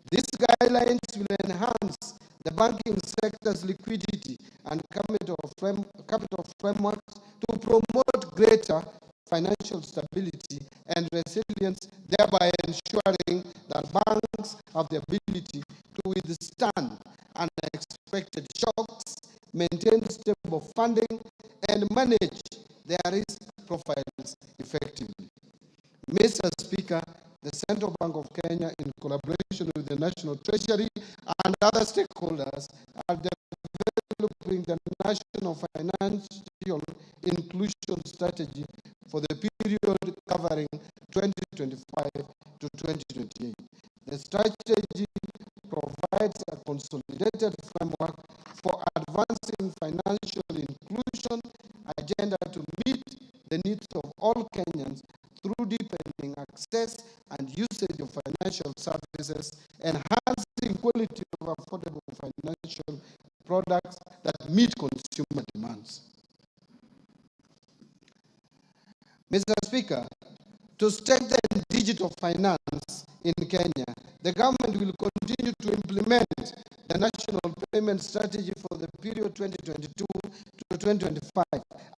These guidelines will enhance the banking sector's liquidity and capital frameworks to promote greater financial stability and resilience, thereby ensuring that banks have the ability to withstand unexpected shocks, maintain stable funding, and manage their risk profiles effectively. Mr. Speaker, the Central Bank of Kenya, in collaboration with the National Treasury and other stakeholders, are developing the National Financial Inclusion Strategy for the period covering 2025 to 2028. The strategy provides a consolidated framework for advancing financial inclusion agenda to meet the needs of all Kenyans through deepening access and usage of financial services, enhancing quality of affordable financial products that meet consumer demands. Mr. Speaker, to strengthen digital finance in Kenya, the government will continue to implement the National Payment Strategy for the period 2022 to 2025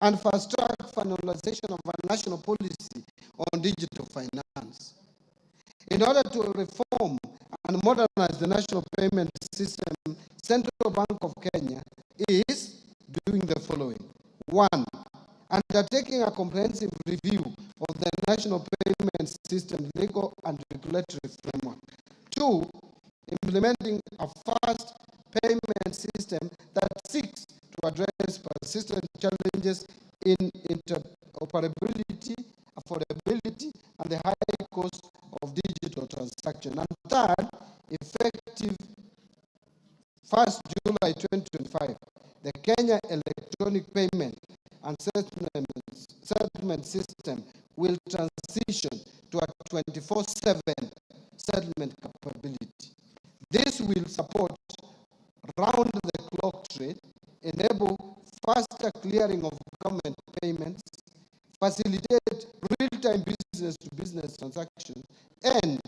and fast-track finalization of a national policy on digital finance. In order to reform and modernize the national payment system, Central Bank of Kenya is doing the following. 1. Undertaking a comprehensive review of the national payment system legal and regulatory framework. 2. Implementing a fast payment system that seeks to address persistent challenges in interoperability, affordability, and the high cost of digital transaction. And third, effective 1st July 2025, the Kenya Electronic Payment and Settlement System will transition to a 24/7 settlement capability. This will support round-the-clock trade, enable faster clearing of government payments, facilitate real-time business-to-business transactions, and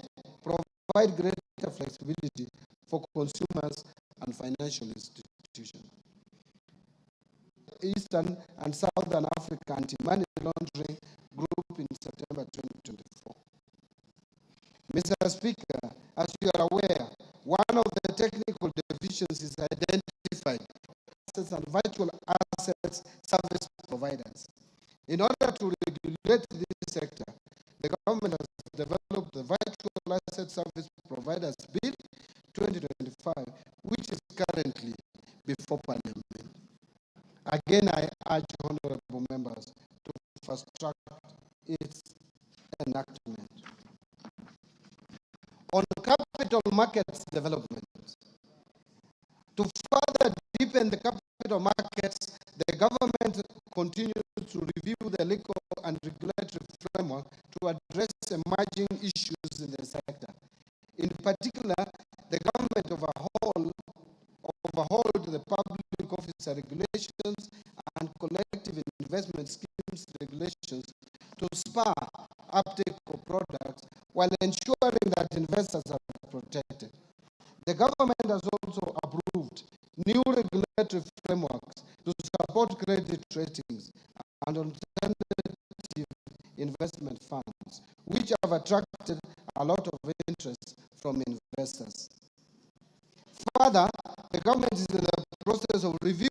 provide greater flexibility for consumers and financial institutions. Eastern and Southern Africa Anti-Money Laundering Group in September 2024. Mr. Speaker, as you are aware, one of the technical deficiencies identified assets and virtual assets service providers. In order to regulate this sector, the government has developed the Virtual Asset Service Providers Bill 2025, which is currently before Parliament. Again, I urge honorable members to fast-track its enactment. On capital markets development, to further deepen the capital markets, the government continues to review the legal and regulatory framework to address emerging issues in the sector. In particular, the government overhauled the public officer regulations and collective investment schemes regulations to spur uptake of products while ensuring that investors are protected. The government has also approved new regulatory frameworks to support credit ratings and alternative investment funds, which have attracted a lot of interest from investors. Further, the government is in the process of reviewing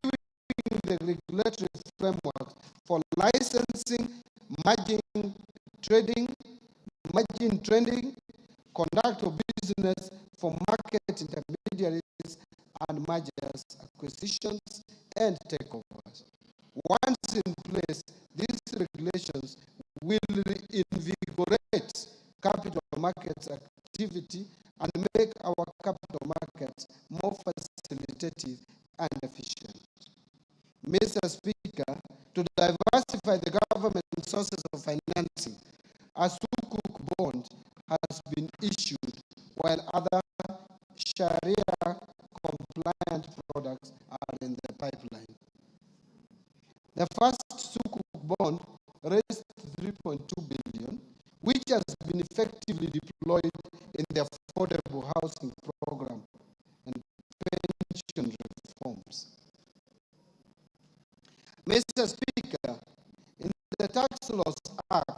the regulatory framework for licensing, margin trading, conduct of business for market intermediaries and mergers, acquisitions, and takeovers. Once in place, these regulations will reinvigorate capital markets activity and make our capital markets more facilitative and efficient. Mr. Speaker, to diversify the government sources of financing, a Sukuk bond has been issued, while other Sharia-compliant products are in the pipeline. The first Sukuk bond raised 3.2 billion, which has been effectively deployed in the affordable housing program and pension reforms. Mr. Speaker, in the Tax Laws Act,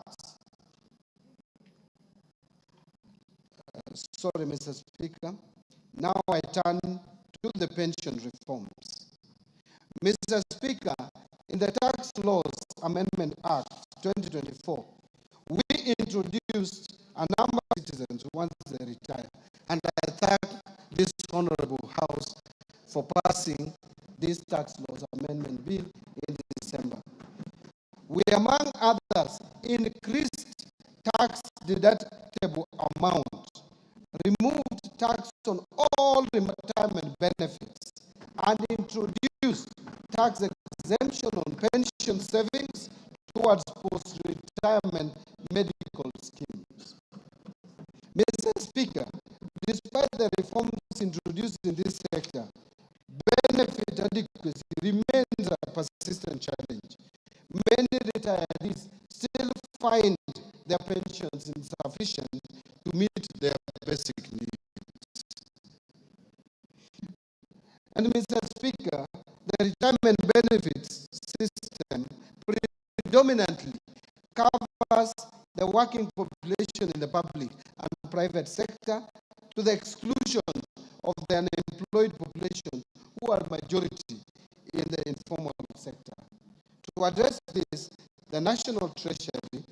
Mr. Speaker, now I turn to the pension reforms. Mr. Speaker, in the Tax Laws Amendment Act 2024, we introduced a number of citizens once they retire, and I thank this Honorable House for passing this Tax Laws Amendment Bill in December. We, among others, increased tax deductible amount, removed tax on all retirement benefits, and introduced tax exemption on pension savings towards post-retirement medical schemes. Mr. Speaker, despite the reforms introduced in this sector, benefit adequacy remains a persistent challenge. Many retirees still find their pensions insufficient to meet their basic needs. And Mr. Speaker, the retirement benefits system predominantly covers the working population in the public and private sector to the exclusion of the unemployed population who are majority in the informal sector. To address this, the National Treasury,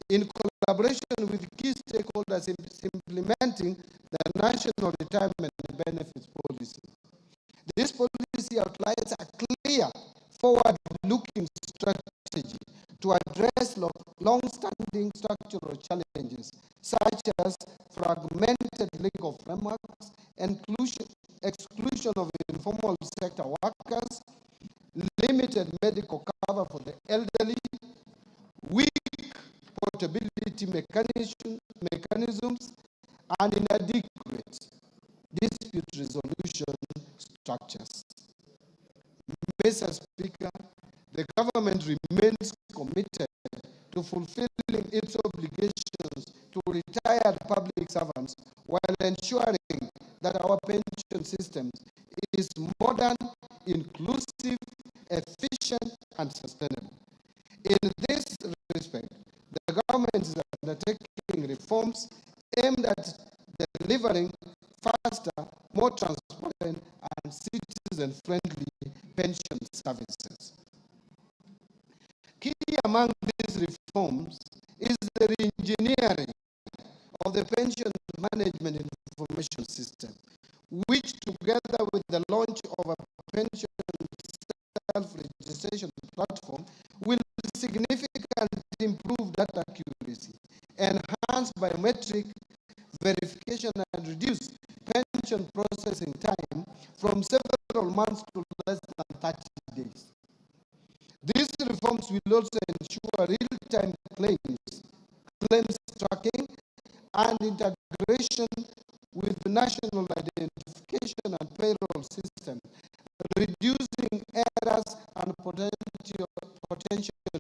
in collaboration with key stakeholders, is implementing the National Retirement Benefits Policy. This policy outlines a clear, forward-looking strategy to address long-standing structural challenges such as fragmented legal frameworks, exclusion of informal sector workers, limited medical cover for the elderly, weak portability mechanisms, and inadequate dispute resolution structures. Mr. Speaker, the government remains committed to fulfilling its obligations to retired public servants while ensuring that our pension system is modern, inclusive, efficient, and sustainable. In this respect, the government is undertaking reforms aimed at delivering faster, more transparent, and citizen-friendly pension services. Key among these reforms is the re-engineering of the pension management information system, which, together with the launch of a pension self-registration platform, will significantly improve data accuracy, enhance biometric verification, and reduce pension processing time from several months to less than 30 days. These reforms will also ensure real-time claims tracking, and integration with the national identification and payroll system, reducing errors and potential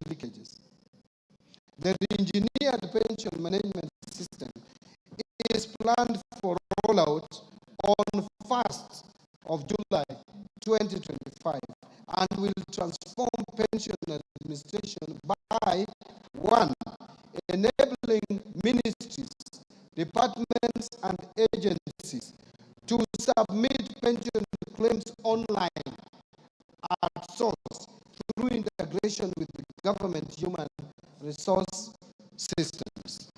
leakages. The engineered pension management system is planned for rollout on 1st of July and will transform pension administration by 1. Enabling ministries, departments, and agencies to submit pension claims online at source through integration with the government human resource systems.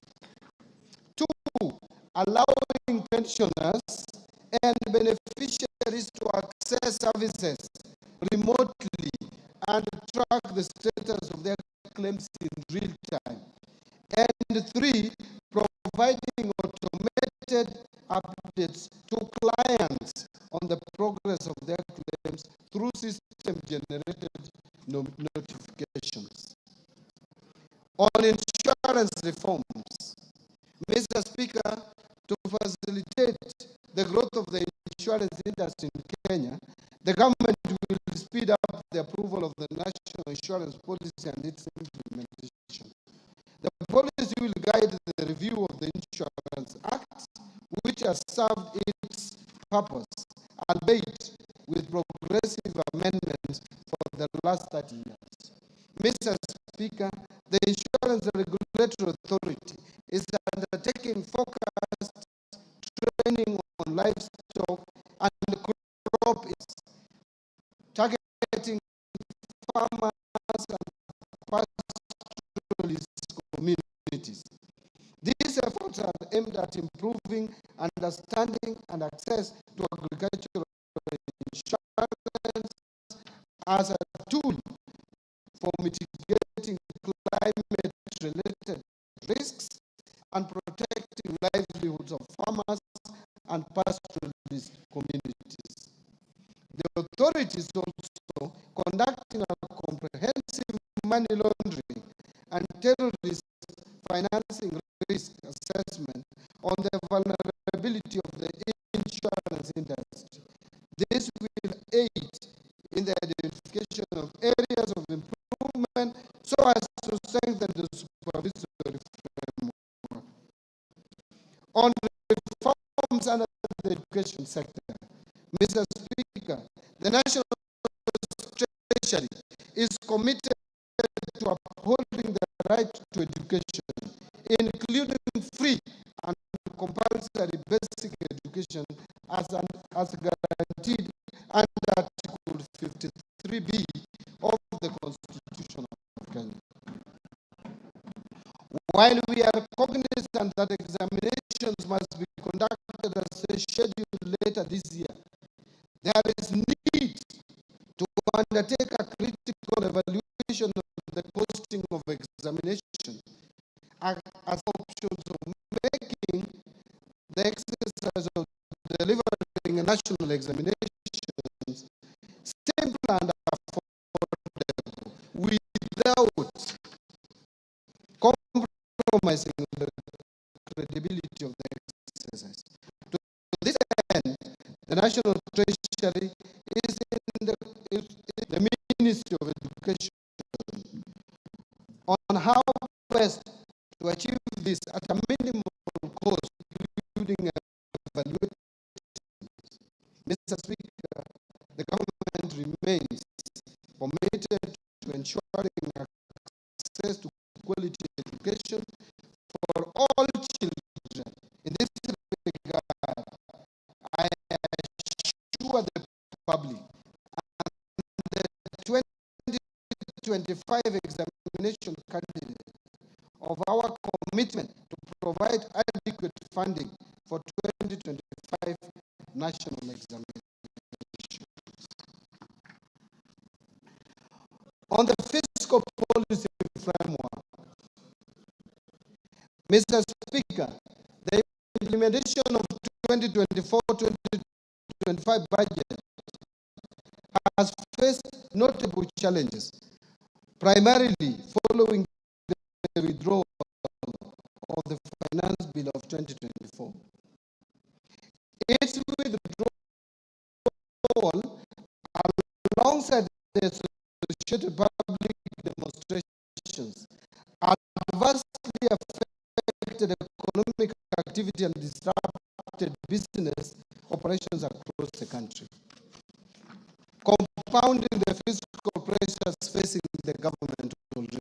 2. Allowing pensioners and beneficiaries to access services remotely and track the status of their claims in real time. And 3, providing automated updates to clients on the progress of their claims through system-generated notifications. On insurance reforms, Mr. Speaker, to facilitate the growth of the insurance industry in Kenya, the government will speed up the approval of the National Insurance Policy and its implementation. The policy will guide the review of the Insurance Act, which has served its purpose, albeit with progressive amendments for the last 30 years. Mr. Speaker, the Insurance Regulatory Authority is undertaking focused training on livestock and crop is targeting farmers and pastoralist communities. These efforts are aimed at improving understanding and access to agricultural insurance as a tool for mitigating climate-related risks and protecting livelihoods of farmers and pastoralist communities. The authority is also conducting a comprehensive money laundering and terrorist financing risk assessment on the vulnerability of the insurance industry. This will aid in the identification of areas of improvement so as to strengthen the supervisory framework. On reforms under the education sector, Mr. Speaker, the National Treasury is committed to upholding the right to education, including free and compulsory basic education as guaranteed under Article 53B of the Constitution of Kenya. While we are cognizant that examinations must be conducted as scheduled later this year, there is need to undertake a critical evaluation of the costing of examination as options of making the exercise of delivering a national examinations simple and affordable without compromising the credibility of the exercise. To this end, the National Treasury is in the Ministry of Education on how best to achieve this at a minimal cost, including evaluation. Mr. Speaker, the government remains committed to ensuring access to quality education for all children. In this regard, I assure the public and the 2025 examination candidate of our commitment to provide adequate funding for 2025 national examinations. On the fiscal policy framework, Mr. Speaker, the implementation of 2024-2025 budget has faced notable challenges, primarily following the withdrawal of the Finance Bill of 2024. Its withdrawal, alongside the associated public demonstrations, adversely affected economic activity and disrupted business operations across the country. Compounding the fiscal pressures facing the government already.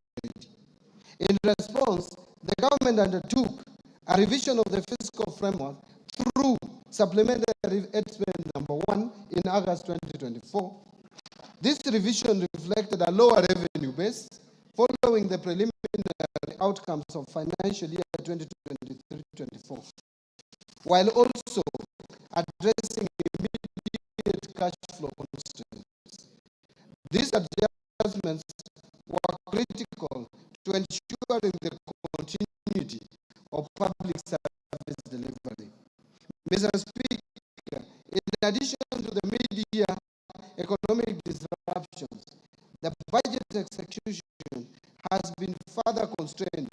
In response, the government undertook a revision of the fiscal framework through Supplementary Estimate number 1 in August 2024. This revision reflected a lower revenue base following the preliminary outcomes of financial year 2023-24, while also addressing immediate cash flow constraints. These adjustments were critical to ensuring the continuity of public service delivery. Mr. Speaker, in addition to the mid-year economic disruptions, the budget execution has been further constrained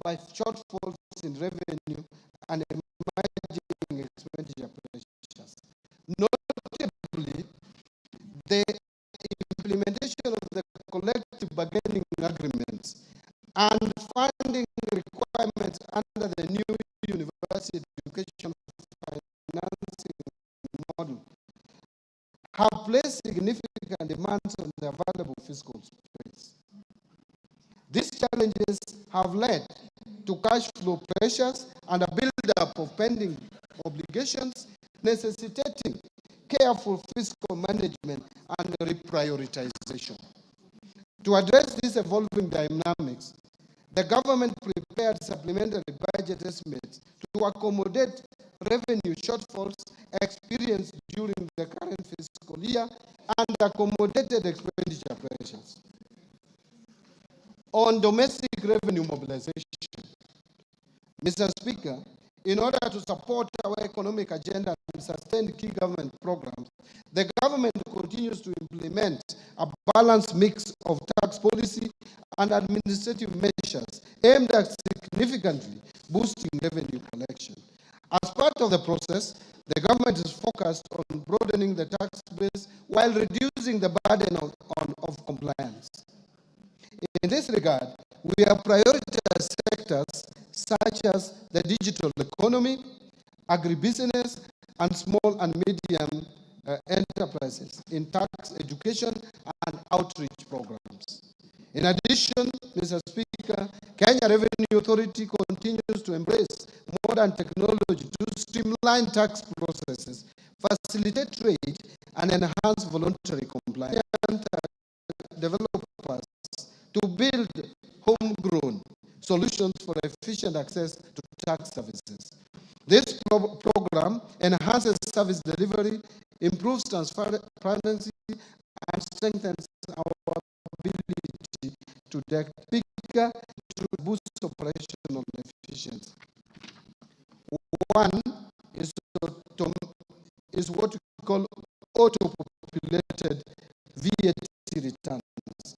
by shortfalls in revenue and emerging expenditure pressures. Notably, the implementation of the collective bargaining agreements and funding requirements under the new university education financing model have placed significant demands on the available fiscal space. These challenges have led to cash flow pressures and a build-up of pending obligations, necessitating careful fiscal management and reprioritization. To address these evolving dynamics, the government prepared supplementary budget estimates to accommodate revenue shortfalls experienced during the current fiscal year and accommodated expenditure pressures. On domestic revenue mobilization, Mr. Speaker, in order to support our economic agenda and sustain key government programs, the government continues to implement a balanced mix of tax policy and administrative measures aimed at significantly boosting revenue collection. As part of the process, the government is focused on broadening the tax base while reducing the burden of compliance. In this regard, we have prioritized sectors such as the digital economy, agribusiness, and small and medium enterprises in tax education and outreach programs. In addition, Mr. Speaker, Kenya Revenue Authority continues to embrace modern technology to streamline tax processes, facilitate trade, and enhance voluntary compliance. Developers to build homegrown solutions for efficient access to tax services. This program enhances service delivery, improves transparency, and strengthens our ability to detect bigger to boost operational efficiency. One is what we call auto-populated VAT returns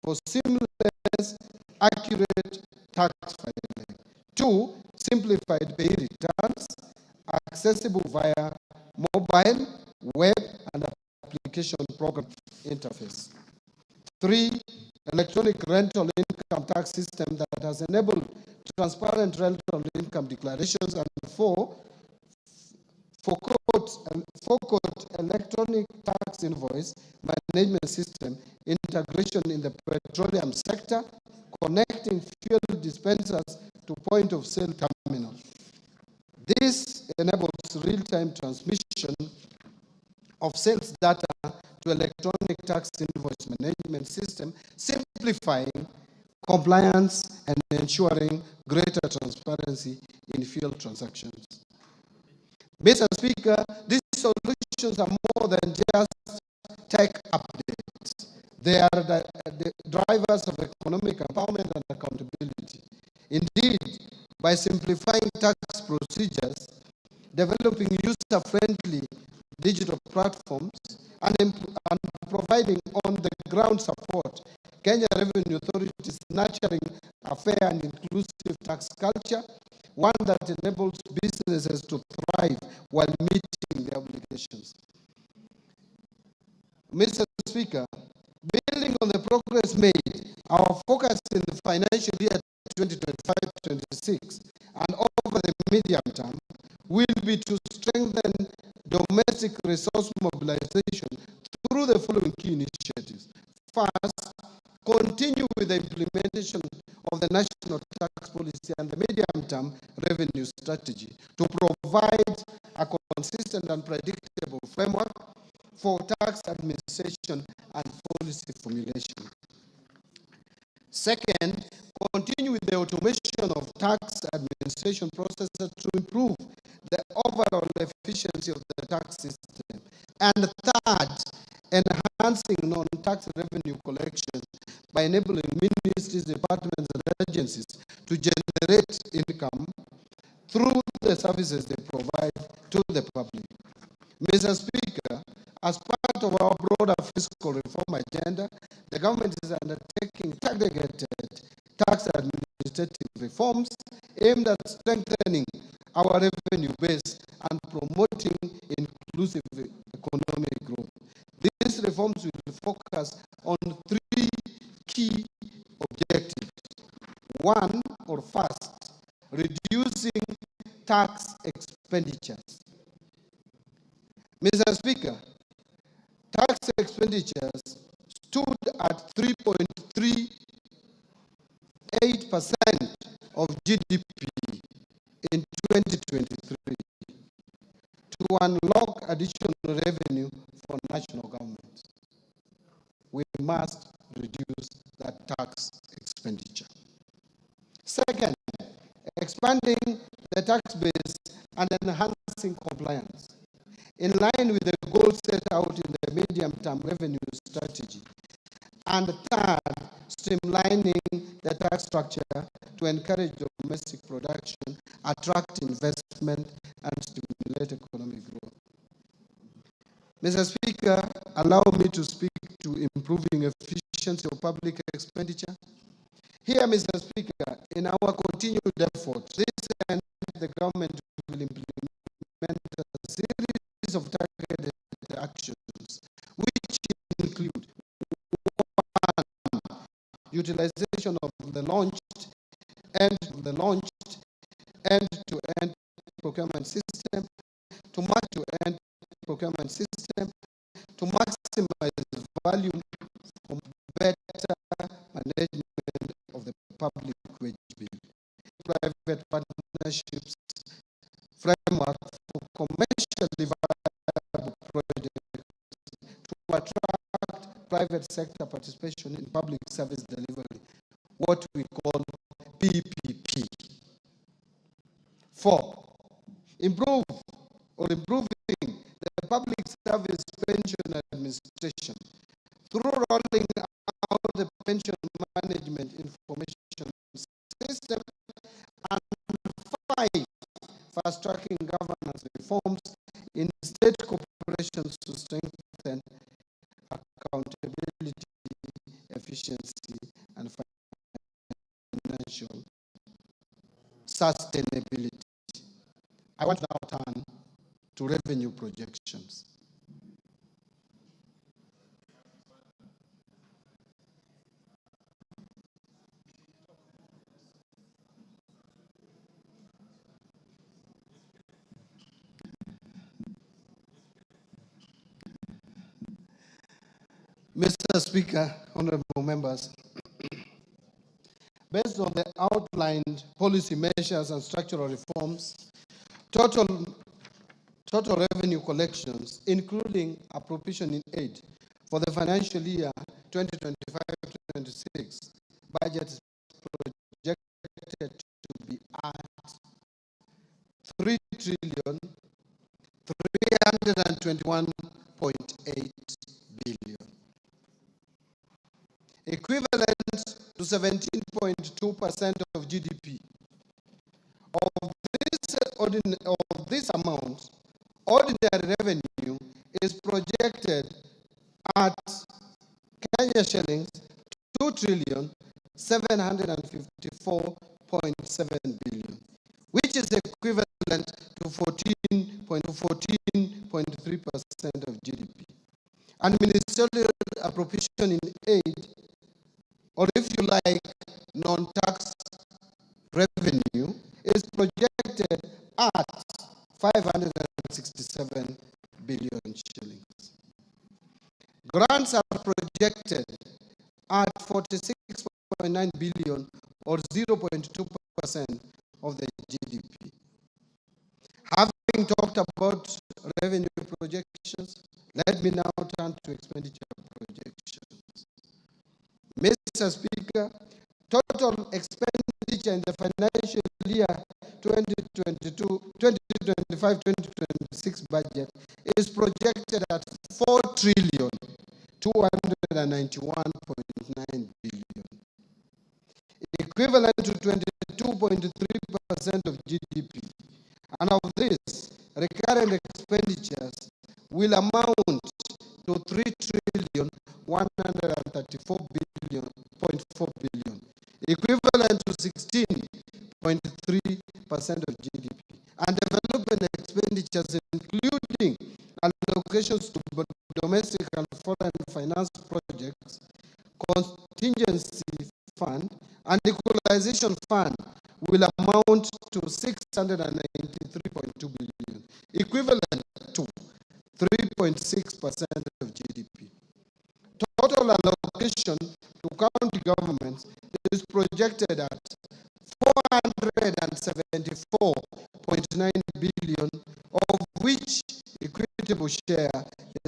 for seamless, accurate tax filing. Two, simplified pay returns, accessible via mobile, web, and application program interface. Three, electronic rental income tax system that has enabled transparent rental income declarations. And four, forecourt electronic tax invoice management system integration in the petroleum sector, connecting fuel dispensers to point-of-sale terminals. This enables real-time transmission of sales data to electronic tax invoice management system, simplifying compliance and ensuring greater transparency in fuel transactions. Mr. Speaker, these solutions are more than just tech updates. They are the drivers of economic empowerment and accountability. Indeed, by simplifying tax procedures, developing user-friendly digital platforms, and providing on-the-ground support, Kenya Revenue Authority is nurturing a fair and inclusive tax culture, one that enables businesses to thrive while meeting their obligations. Mr. Speaker, building on the progress made, our focus in the financial year 2025-26 and over the medium term will be to strengthen domestic resource mobilization through the following key initiatives. First, the implementation of the national tax policy and the medium-term revenue strategy to provide a consistent and predictable framework for tax administration and policy formulation. Second, continue with the automation of tax administration processes to improve the overall efficiency of the tax system. And third, enhancing non-tax revenue collection by enabling ministries, departments, and agencies to generate income through the services they provide to the public. Mr. Speaker, as part of our broader fiscal reform agenda, the government is undertaking targeted tax administrative reforms aimed at strengthening our revenue base and promoting inclusive economic growth. These reforms will focus on three key objectives. One, or first, reducing tax expenditures. Mr. Speaker, tax expenditures stood at 3.38% of GDP in 2023 to unlock additional revenue for national governments. We must reduce that tax expenditure. Second, expanding the tax base and enhancing compliance in line with the goals set out in the medium-term revenue strategy. And third, streamlining the tax structure to encourage domestic production, attract investment, and stimulate economic growth. Mr. Speaker, allow me to speak to improving efficiency of public expenditure. Here, Mr. Speaker, in our continued efforts, this end, the government will implement a series of targeted actions, which include one, utilization of the launched end-to-end procurement system to end procurement system to maximize value from better management of the public wage bill. Private partnerships framework for commercially viable projects to attract private sector participation in public service delivery, what we call PPP. 4, improving the public service pension administration through rolling out the pension management information system, and 5, fast-tracking governance reforms in state corporations to strengthen accountability, efficiency, and financial sustainability. I want to now turn to revenue projections. Mr. Speaker, honorable members, based on the outlined policy measures and structural reforms, total revenue collections, including appropriation in aid for the financial year 2025-26, budget is projected to be at 3,321.8 billion, equivalent to 17.2% of GDP. Of this amount, ordinary revenue is projected at Kenya shillings 2,754.7 billion, which is equivalent to 14.3% of GDP. And ministerial appropriation in aid, or if you like, non-tax revenue, is projected at 567 billion shillings. Grants are projected at 6.9 billion or 0.2% of the GDP. Having talked about revenue projections, let me now turn to expenditure projections. Mr. Speaker, total expenditure in the financial year 2025-2026 budget is projected at 4,291.9 billion, equivalent to 22.3% of GDP. And of this, recurrent expenditures will amount to 3,134.4 billion, equivalent to 16.3% of GDP. And development expenditures, including allocations to domestic and foreign finance projects, contingency fund, and equalization fund, will amount to 693.2 billion, equivalent to 3.6% of GDP. Total allocation to county governments is projected at 474.9 billion, of which equitable share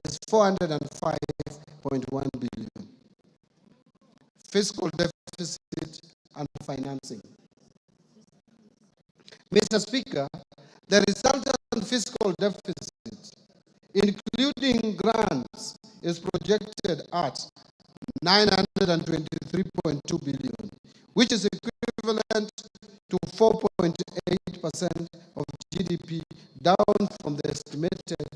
is 405.1 billion. Fiscal deficit and financing. Mr. Speaker, the resultant fiscal deficit, including grants, is projected at 923.2 billion, which is equivalent to 4.8% of GDP, down from the estimated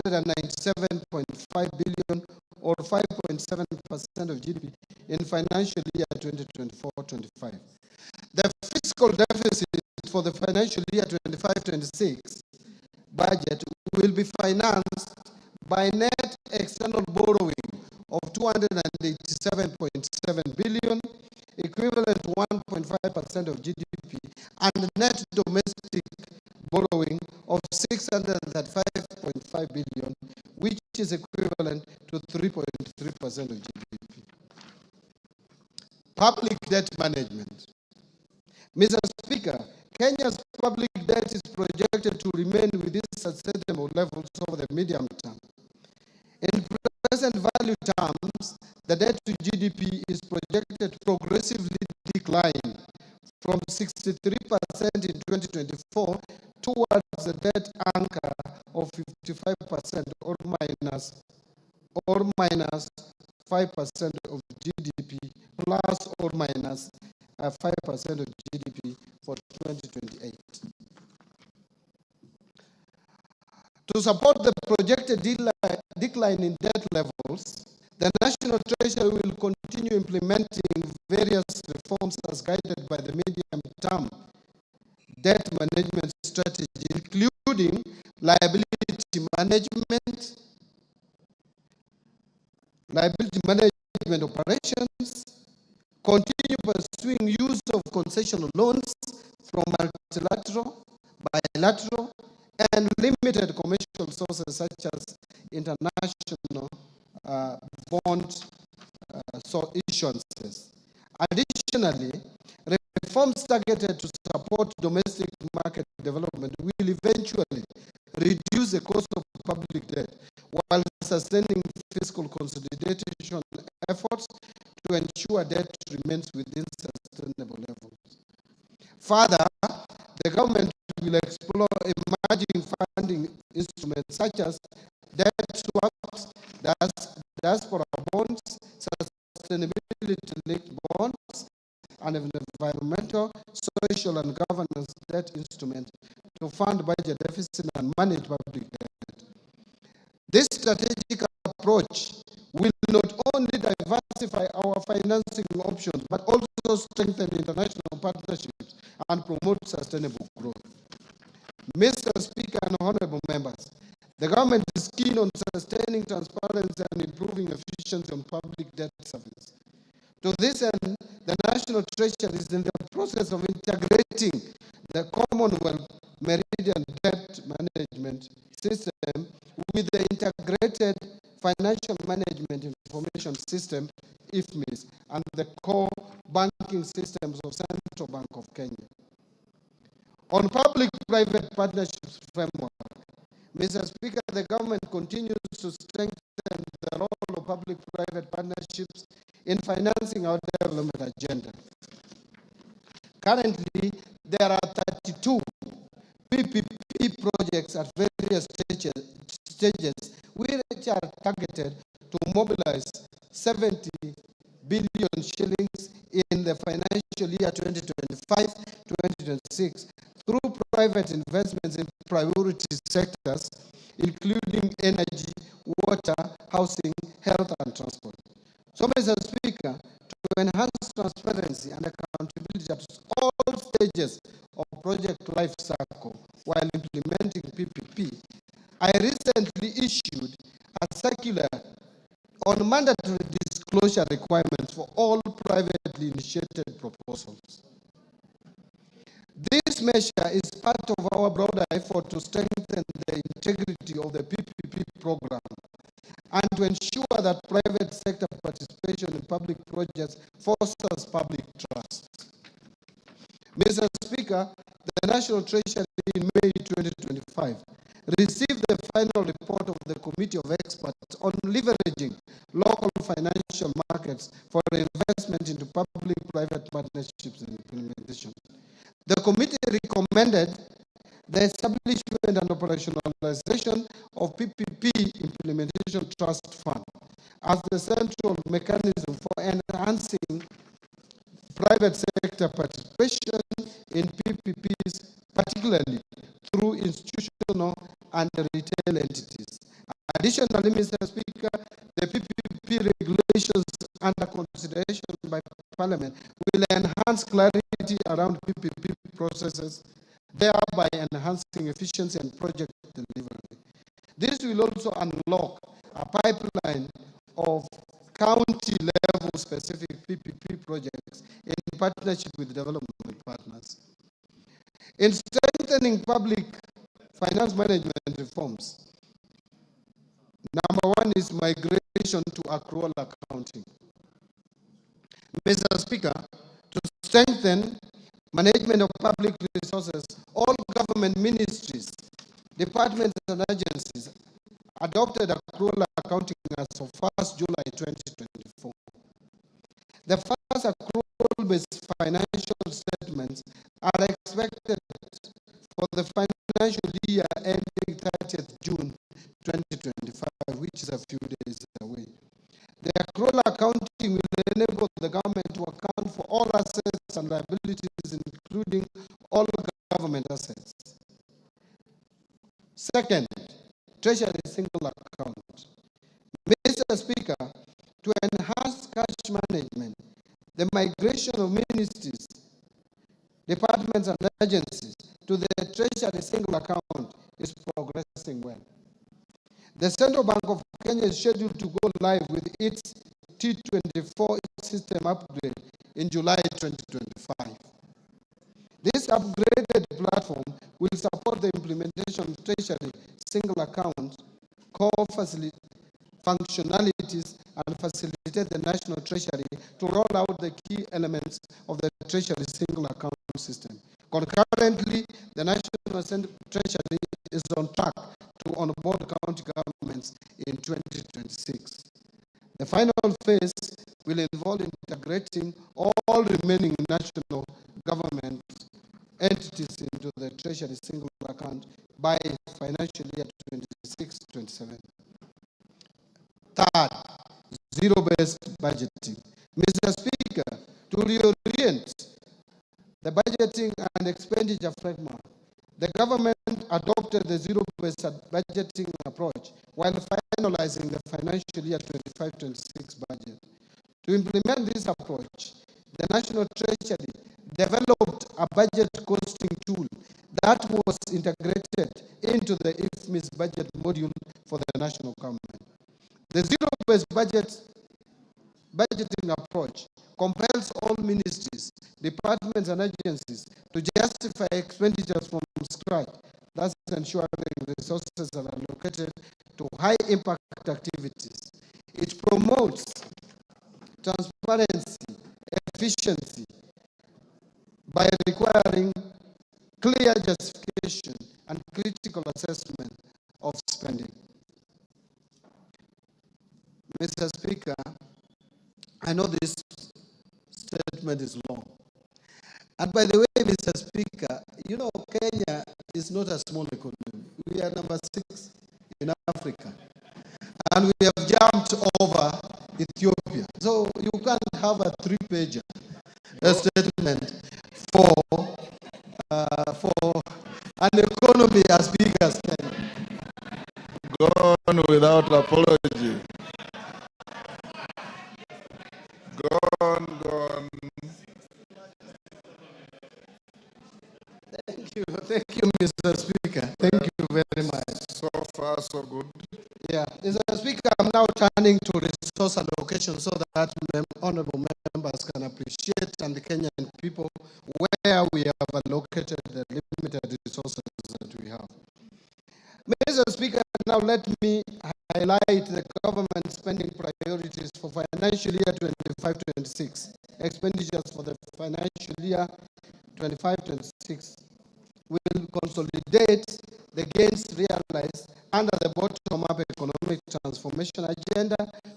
997.5 billion or 5.7% of GDP in financial year 2024-25. The fiscal deficit for the financial year 25-26 budget will be financed by net external borrowing of 287.7 billion, equivalent to 1.5% of GDP, and net domestic borrowing of 635.5 billion, which is equivalent to 3.3% of GDP. Public debt management. Mr. Speaker, Kenya's public debt is projected to remain within sustainable levels over the medium term. In present value terms, the debt to GDP is projected to progressively decline from 63% in 2024 towards the debt anchor of 55% or minus 5% of GDP plus or minus 5% of GDP for 2028. To support the projected decline in debt levels, the National Treasury will continue implementing various reforms as guided by the medium-term debt management strategy, including liability management operations, continue pursuing use of concessional loans from multilateral, bilateral, and limited commercial sources such as international bond issuances. Additionally, reforms targeted to support domestic market development will eventually reduce the cost of public debt while sustaining fiscal consolidation efforts to ensure debt remains within sustainable levels. Further, the government will explore emerging funding instruments such as debt swaps, diaspora bonds, sustainability-linked bonds, and environmental, social, and governance debt instruments to fund budget deficit and manage public debt. This strategic approach will not only diversify our financing options, but also strengthen international partnerships and promote sustainable growth. Mr. Speaker and honorable members, the government is keen on sustaining transparency and improving efficiency on public debt service. To this end, the National Treasury is in the process of integrating the Commonwealth Meridian Debt Management System with the Integrated Financial Management Information information system, IFMIS, and the core banking systems of Central Bank of Kenya. On public-private partnerships framework, Mr. Speaker, the government continues to strengthen the role of public-private partnerships in financing our development agenda. Currently, there are 32 PPP projects at various stages which are targeted to mobilize 70 billion shillings in the financial year 2025-2026 through private investments in priority sectors, including energy, water, housing, health, and transport. So, Mr. Speaker, to enhance transparency and accountability at all stages of project life cycle while implementing PPP, I recently issued a circular on mandatory disclosure requirements for all privately initiated proposals. This measure is part of our broader effort to strengthen the integrity of the PPP program and to ensure that private sector participation in public projects fosters public trust. Mr. Speaker, the National Treasury in May 2025 received the final report of the Committee of Experts on leveraging local financial markets for investment into public-private partnerships and implementation. The committee recommended the establishment and operationalization of PPP Implementation Trust Fund as the central mechanism for enhancing private sector participation in PPPs, particularly through institutional and retail entities. Additionally, Mr. Speaker, the PPP regulations under consideration by Parliament will enhance clarity around PPP processes, thereby enhancing efficiency and project delivery. This will also unlock a pipeline of county-level specific PPP projects in partnership with development partners. In strengthening public finance management reforms, number one is migration to accrual accounting. Mr. Speaker, to strengthen management of public resources, all government ministries, departments, and agencies adopted accrual accounting as of 1st July 2024. The first accrual-based financial statements are expected for the financial year ending 30th June 2025, which is a few days away. The accrual accounting will enable the government to account for all assets and liabilities, including all government assets. Second, Treasury single account. Mr. Speaker, to enhance cash management, the migration of ministries, departments, and agencies to the Treasury single account is progressing well. The Central Bank of Kenya is scheduled to go live with its T24 system upgrade in July 2025. This upgraded platform will support the implementation of Treasury single account core functionalities and facilitate the National Treasury to roll out the key elements of the Treasury single account system. Concurrently, the National Treasury is on track to onboard county governments in 2026. The final phase will involve integrating all remaining national government entities into the Treasury single account by financial year 26-27. Third, zero-based budgeting. Mr. Speaker, to reorient the budgeting and expenditure framework, the government adopted the zero-based budgeting approach while finalizing the financial year 25-26 budget. To implement this approach, the National Treasury developed a budget costing tool that was integrated into the IFMIS budget module for the national government. The zero-based budgeting approach compels all ministries, departments, and agencies to justify expenditures from scratch, thus ensuring resources are allocated to high-impact activities. It promotes transparency, efficiency, by requiring clear justification and critical assessment of spending. Mr. Speaker, I know this statement is long. And by the way, Mr. Speaker, you know, Kenya is not a small economy. We are number 6 in Africa. And we have jumped over Ethiopia. So you can't have a 3-page statement for an economy as big as Kenya. Gone without apology. Gone. Thank you, Mr. Speaker. Thank you very much. So far, so good. Yeah, Mr. Speaker, I'm now turning to resource allocation so that honorable members can appreciate and the Kenyan people where we have allocated the limited resources that we have. Mr. Speaker, now let me highlight the government spending priorities for financial year 25-26. Expenditures for the financial year 25-26 will consolidate the gains realized under the bottom-up economic transformation agenda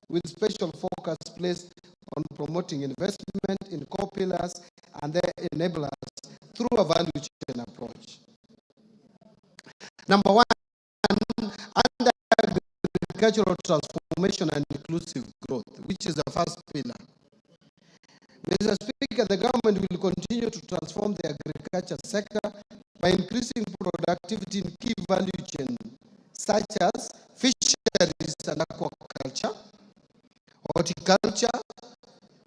with special focus placed on promoting investment in core pillars and their enablers through a value chain approach. Number 1, under agricultural transformation and inclusive growth, which is the first pillar. Mr. Speaker, the government will continue to transform the agriculture sector by increasing productivity in key value chains such as fisheries and aquaculture, horticulture,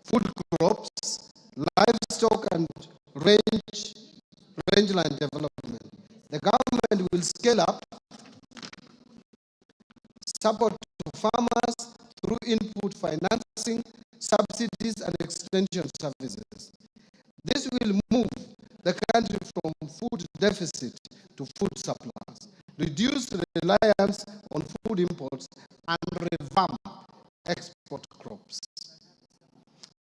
food crops, livestock and rangeland development. The government will scale up support to farmers through input financing, subsidies and extension services. This will move the country from food deficit to food surplus, reduce reliance on food imports, and revamp export crops.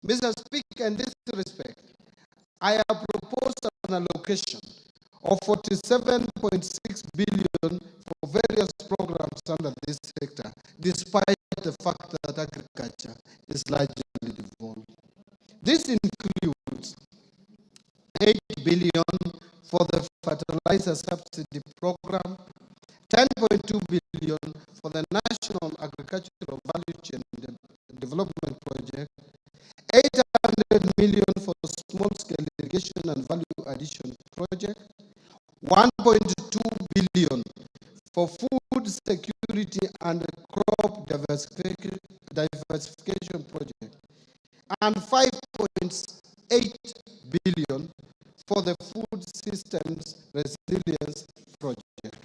Mr. Speaker, in this respect, I have proposed an allocation of 47.6 billion for various programs under this sector, despite the fact that agriculture is largely devolved. This includes 8 billion for the fertilizer subsidy program, 10.2 billion for the National Agricultural Value Chain Development Project, 800 million for small-scale irrigation and value addition project, 1.2 billion for food security and crop diversification project, and 5.8 billion for the food systems resilience project.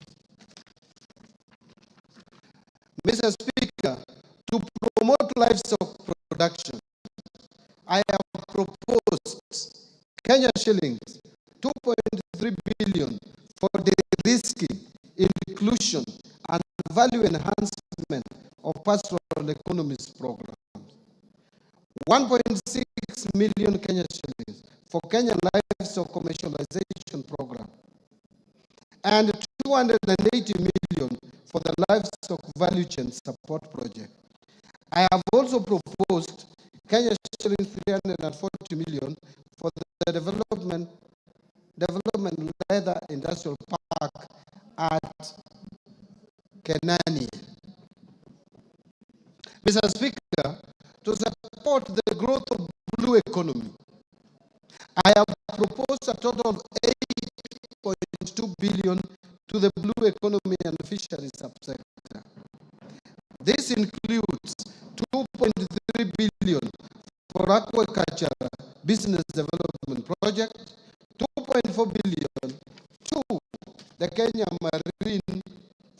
Mr. Speaker, to promote livestock production, I have proposed Kenya shillings 2.3 billion for de-risking, inclusion, and value enhancement of pastoral economies programs. 1.6 million Kenya shillings for Kenya livestock commercialization program, and 280 million for the livestock value chain support project. I have also proposed Kenya shillings 340 million for the development leather industrial park at Kenani. Mr. Speaker, to support the growth of blue economy, I have proposed a total of 8.2 billion to the blue economy and fisheries subsector. This includes 2.3 billion for aquaculture business development project, 2.4 billion to the Kenya Marine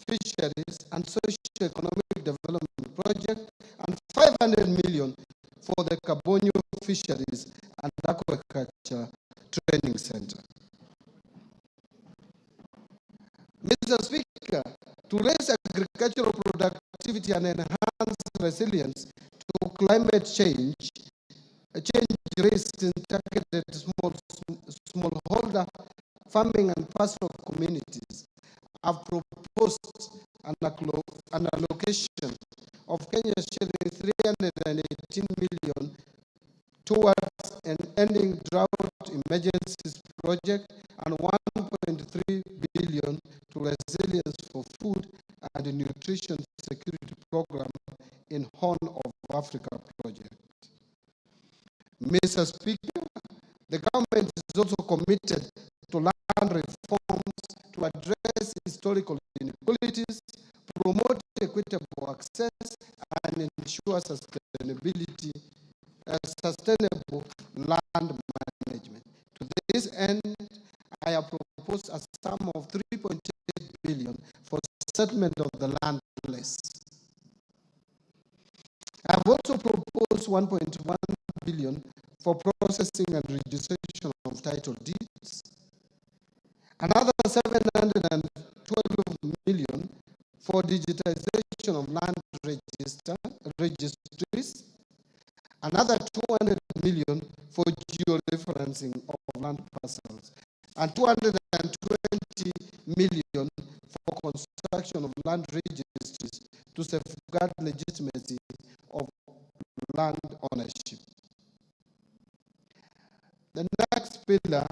Fisheries and Socio-Economic Development Project, and 500 million for the Kabonyo Fisheries and Aquaculture Training Center. Mr. Speaker, to raise agricultural productivity and enhance resilience to climate change, change risks in targeted smallholder farming and pastoral communities. I've proposed an allocation of Kenya's shilling 318 million towards an ending drought emergencies project and 1.3 billion to resilience for food and nutrition security program in Horn of Africa project. Mr. Speaker, the government is also committed to land reforms to address historical inequalities, promote equitable access, and ensure sustainable land management. To this end, I have proposed a sum of 3.8 billion for settlement of the landless. I have also proposed 1.1 billion for processing and registration of title deeds, another 712 million for digitization of land registries, another 200 million for georeferencing of land parcels, and 220 million for construction of land registries to safeguard legitimacy of land ownership. The next pillar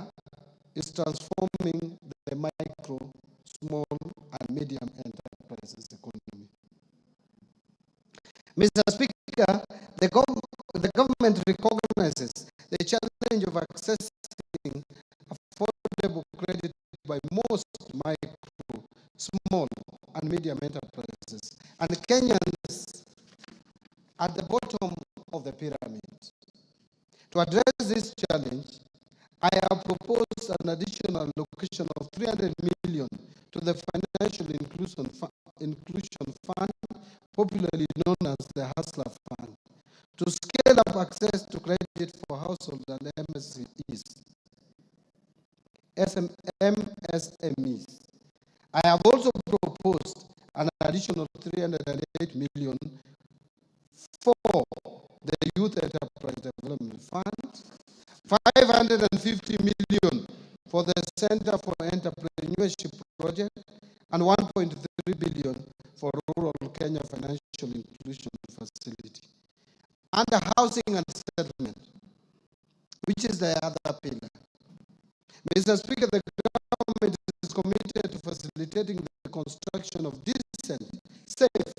is transforming the micro, small, and medium enterprises economy. Mr. Speaker, the government recognizes the challenge of accessing affordable credit by most micro, small, and medium enterprises, and Kenyans at the bottom of the pyramid. To address this challenge, I have proposed an additional allocation of 300 million to the Financial Inclusion Fund, popularly known as the Hustler Fund, to scale up access to credit for households and MSMEs. I have also proposed an additional 308 million for the Youth Enterprise Development Fund, 550 million for the Center for Entrepreneurship Project, and 1.3 billion for Rural Kenya Financial Inclusion Facility. Under housing and settlement, which is the other pillar, Mr. Speaker, the government is committed to facilitating the construction of decent, safe,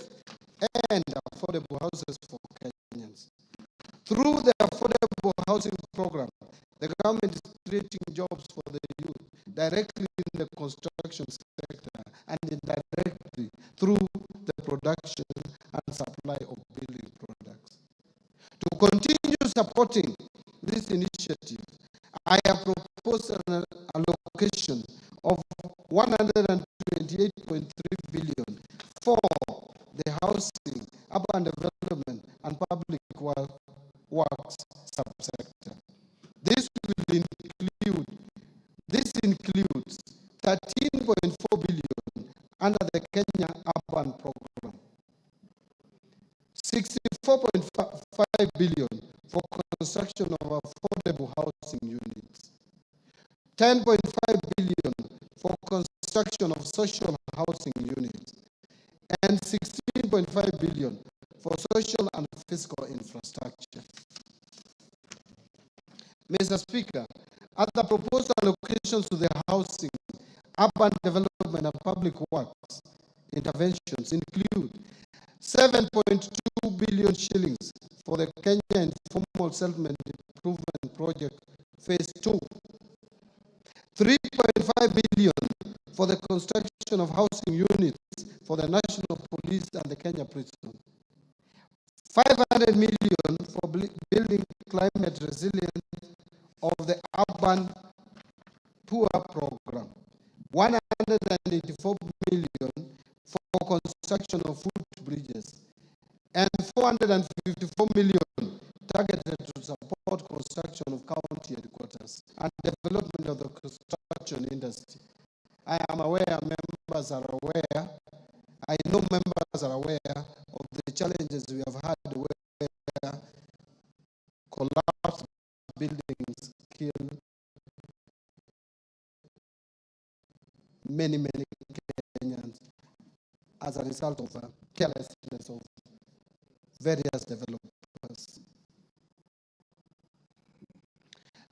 and affordable houses for Kenyans. Through the Affordable Housing Program, the government is creating jobs for the youth directly in the construction sector and indirectly through the production and supply of building products. To continue supporting this initiative, I have proposed an allocation of 128.3 billion for the housing, urban development, and public works subsector. This includes 13.4 billion under the Kenya Urban Program, 64.5 billion for construction of affordable housing units, 10.5 billion for construction of social housing units, and 16.5 billion for social and physical infrastructure. Mr. Speaker, other proposed allocations to the housing, urban development, and public works interventions include 7.2 billion shillings for the Kenya Informal Settlement Improvement Project Phase 2, 3.5 billion for the construction of housing units for the National Police and the Kenya Prison, 500 million for building climate resilience of the Urban Poor Program, 184 million for construction of footbridges, and 454 million targeted to support construction of county headquarters and development of the construction industry. I am aware members are aware, I know members are aware of the challenges we have had where collapse buildings kill many Kenyans as a result of carelessness of various developers.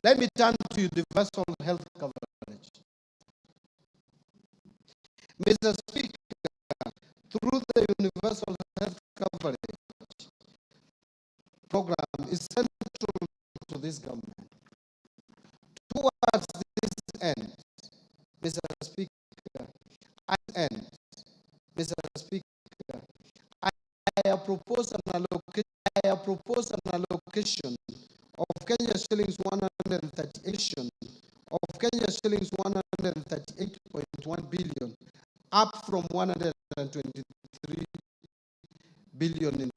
Let me turn to universal health coverage. Mr. Speaker, through the universal health coverage program is central to this government. Towards this end, Mr. Speaker, I have proposed an allocation of Kenya shillings 138 of Kenya shillings 138.1 billion, up from 123 billion in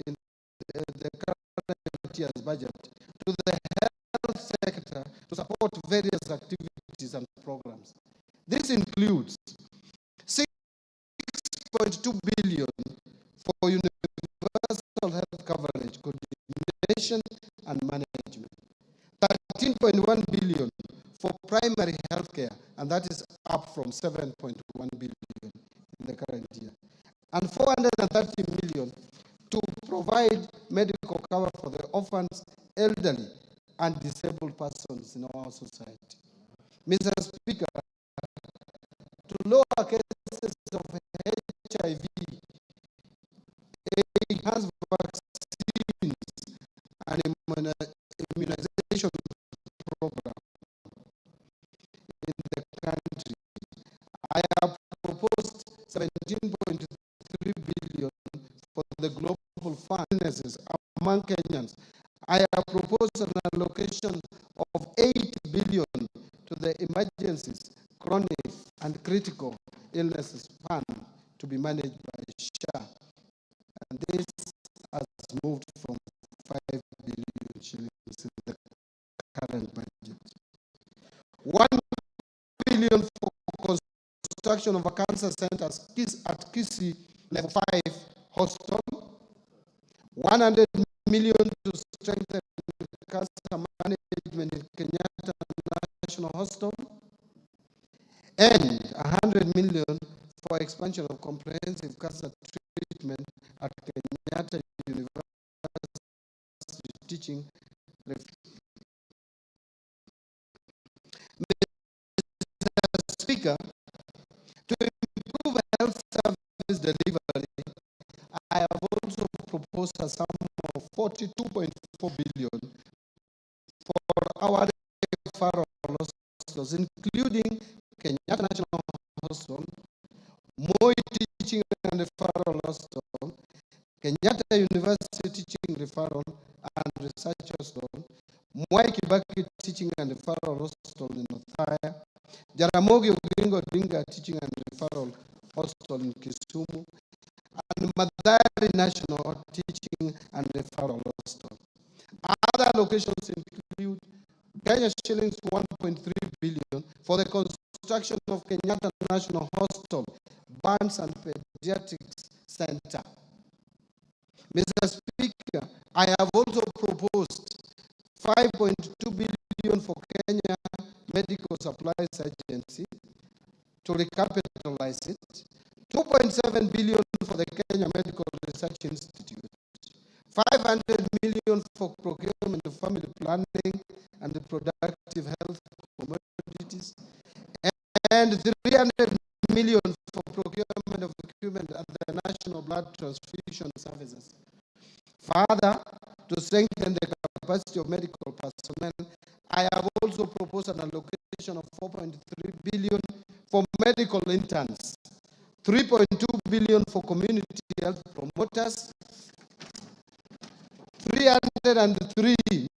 the current year's budget, to the health sector to support various activities and programs. This includes 6.2 billion for universal health coverage, coordination and management, 13.1 billion for primary health care, and that is up from 7.1 billion in the current year, and 430 million to provide medical cover for the orphans, elderly, and disabled persons in our society. Mr. Speaker, to lower cases of HIV, enhanced vaccines, and immunization program in the country, I have proposed 17.3 billion for the global finances among Kenyans. I have proposed an allocation of 8 billion to the emergencies, chronic and critical illnesses fund to be managed by SHA. And this has moved from 5 billion shillings in the current budget. 1 billion for construction of a cancer center at Kisii Level 5 Hospital. 100 million to strengthen cancer management in Kenyatta National Hospital, and 100 million for expansion of comprehensive cancer treatment at Kenyatta University teaching. Mr. Speaker, to improve health service delivery, I have also proposed a sum of 42.4 billion for our referral hospitals, including Kenyatta National Hospital, Moi Teaching and Referral Hospital, Kenyatta University Teaching Referral and Research Hospital, Mwai Kibaki Teaching and Referral Hospital in Othaya, Jaramogi Oginga Odinga Teaching and Referral Hospital in Kisumu, and Mathare National Teaching and Referral Hospital. Other allocations include Kenya shillings 1.3 billion for the construction of Kenyatta National Hospital, Burns and Pediatrics Center. Mr. Speaker, I have also proposed 5.2 billion for Kenya Medical Supplies Agency to recapitalize it, 2.7 billion for the Kenya Medical Research Institute, 500 million for procurement of family planning and reproductive health commodities, and 300 million for procurement of equipment at the National Blood Transfusion Services. Further, to strengthen the capacity of medical personnel, I have also proposed an allocation of 4.3 billion for medical interns, 3.2 billion for community health promoters, 303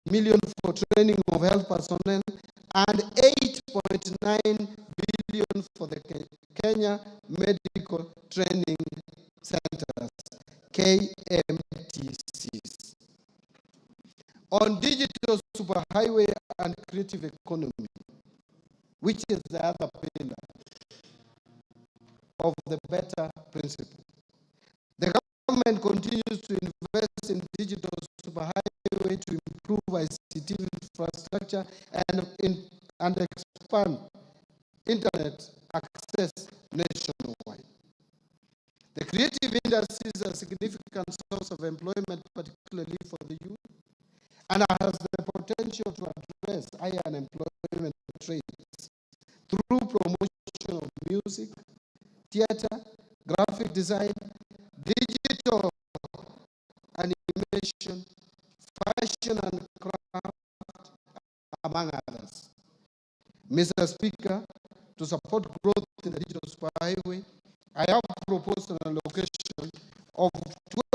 million for training of health personnel, and 8.9 billion for the Kenya Medical Training Centers, KMTCs. On digital superhighway and creative economy, which is the other pillar of the better principle, the government continues to invest in digital superhighway to improve ICT infrastructure and expand internet access nationwide. The creative industries are a significant source of employment, particularly for the youth, and has the potential to address higher unemployment rates through promotion of music, theater, graphic design, digital animation, fashion and craft, among others. Mr. Speaker, to support growth in the digital superhighway, I have proposed an allocation of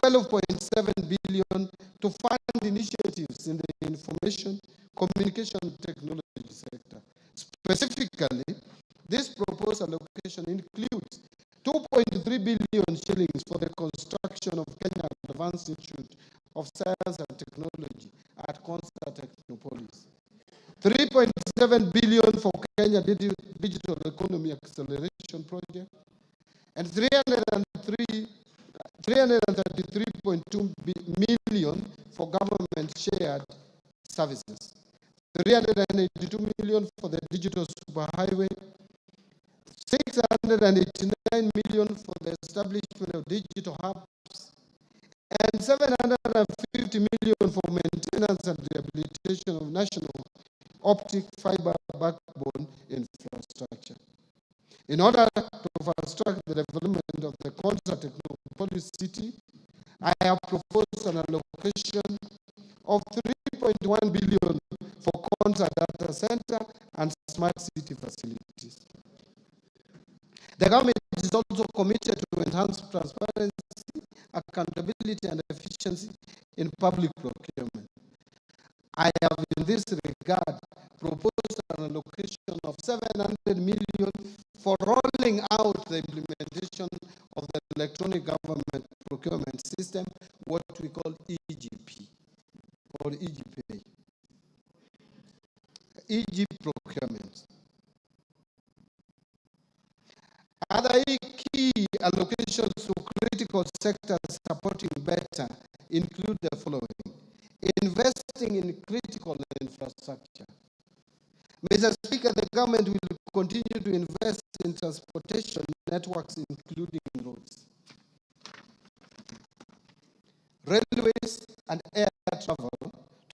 12.7 billion to fund initiatives in the information communication technology sector. Specifically, this proposed allocation includes 2.3 billion shillings for the construction of Kenya Advanced Institute of Science and Technology at Consta Technopolis, 3.7 billion for Kenya Digital Economy Acceleration Project, and 333.2 million for government shared services, 382 million for the digital superhighway, 689 million for the establishment of digital hubs, and 750 million for maintenance and rehabilitation of national optic fiber backbone infrastructure. In order to fast-track the development of the Consta Technopolis city, I have proposed an allocation of 3.1 billion for Consta Data Center and smart city facilities. The government is also committed to enhance transparency, accountability, and efficiency in public procurement. I have, in this regard, proposed an allocation of 700 million for rolling out the implementation of the electronic government procurement system, what we call EGP or EGP. EG procurement. Other key allocations to critical sectors supporting better include the following: investing in critical infrastructure. Mr. Speaker, the government will continue to invest in transportation networks, including roads, railways, and air travel,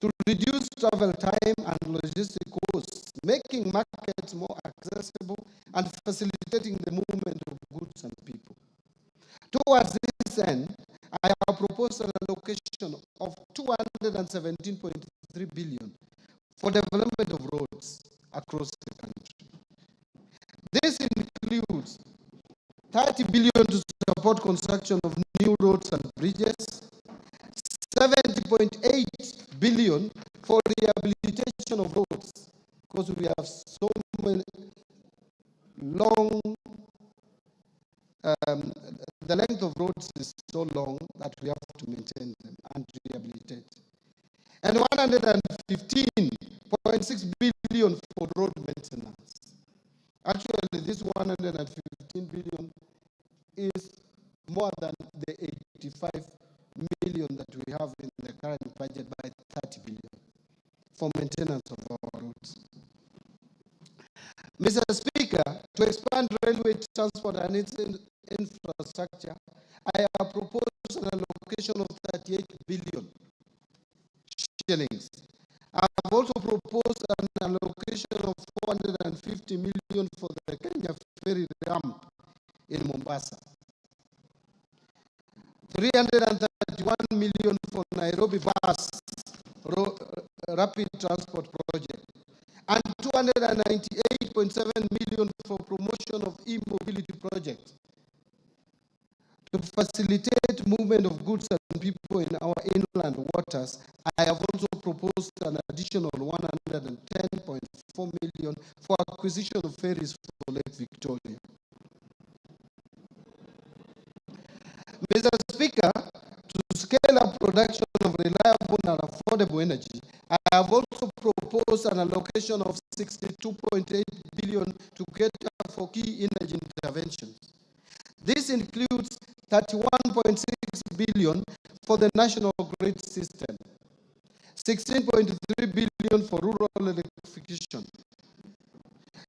to reduce travel time and logistic costs, making markets more accessible and facilitating the movement of goods and people. Towards this end, I have proposed an allocation of 217.3 billion for development of roads across the country. This includes 30 billion to support construction of new roads and bridges, 70.8 billion for rehabilitation of roads, because we have so many long, the length of roads is so long that we have to maintain them and rehabilitate. And 115.6 billion for road maintenance. Actually, this 115 billion is more than the 85 million that we have in the current budget by 30 billion for maintenance of our roads. Mr. Speaker, to expand railway transport and its infrastructure, I have proposed an allocation of 38 billion shillings. I have also proposed an allocation of 450 million for the Kenya ferry ramp in Mombasa, 331 million for Nairobi bus rapid transport project, and 298.7 million for promotion of e-mobility projects to facilitate movement of goods and people in our inland waters. I have also proposed an additional 110.4 million for acquisition of ferries for Lake Victoria. Mr. Speaker, to scale up production of reliable and affordable energy, I have also proposed an allocation of 62.8 billion to cater for key energy interventions. This includes 31.6 billion for the national grid system, 16.3 billion for rural electrification,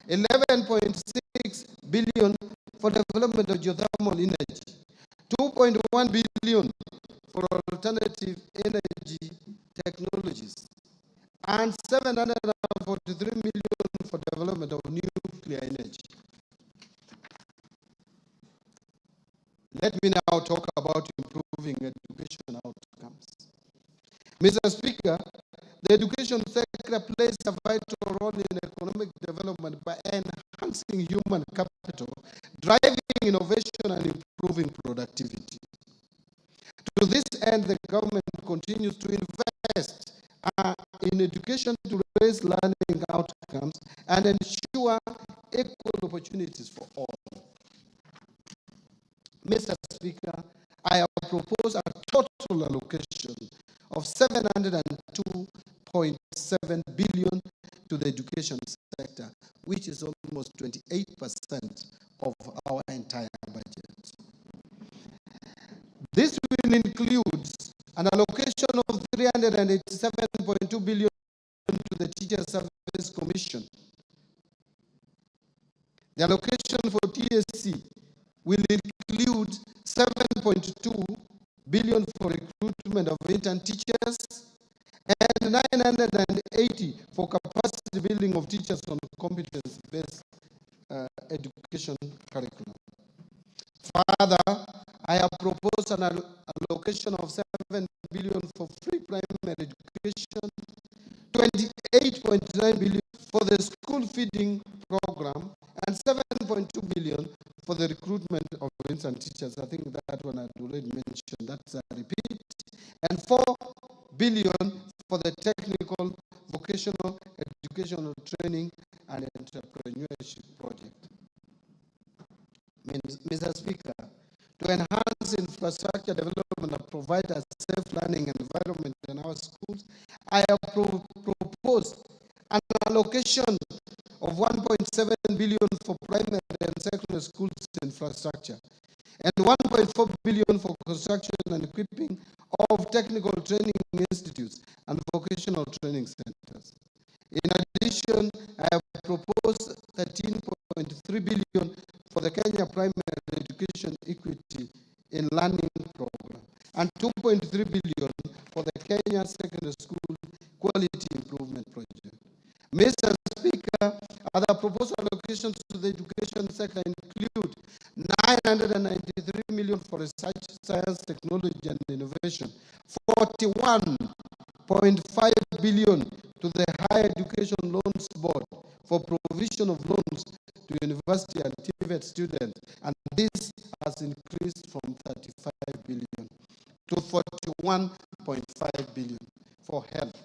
11.6 billion for development of geothermal energy, 2.1 billion for alternative energy technologies, and 743 million for development of nuclear energy. Let me now talk about improving education outcomes. Mr. Speaker, the education sector plays a vital role in economic development by enhancing human capital, driving innovation, and improving productivity. To this end, the government continues to invest in education to raise learning outcomes and ensure equal opportunities for all. Mr. Speaker, I have proposed a total allocation of 702.7 billion to the education sector, which is almost 28% of our entire budget. This will include an allocation of 387.2 billion to the Teacher Service Commission. The allocation for TSC will include 7.2 billion for recruitment of intern teachers and 980 for capacity building of teachers on competence-based education curriculum. Further, I have proposed an allocation of 7 billion for free primary education, 28.9 billion for the school feeding program, and 7.2 billion for the recruitment of intern teachers. I think that one I already mentioned, that's a repeat. And 4 billion for the technical, vocational, educational training and entrepreneurship project. Mr. Speaker, to enhance infrastructure development and provide a safe learning environment in our schools, I have proposed an allocation of 1.7 billion for primary and secondary schools infrastructure, and 1.4 billion for construction and equipping of technical training institutes and vocational training centers. In addition, I have proposed 13.3 billion for the Kenya Primary Education Equity in Learning Program and 2.3 billion for the Kenya Secondary School Quality Improvement Project. Mr. Speaker, other proposed allocations to the education sector include 993 million for research, science, technology, and innovation, 41.5 billion to the Higher Education Loans Board for provision of loans to university and TVET students, and this has increased from 35 billion to 41.5 billion for health.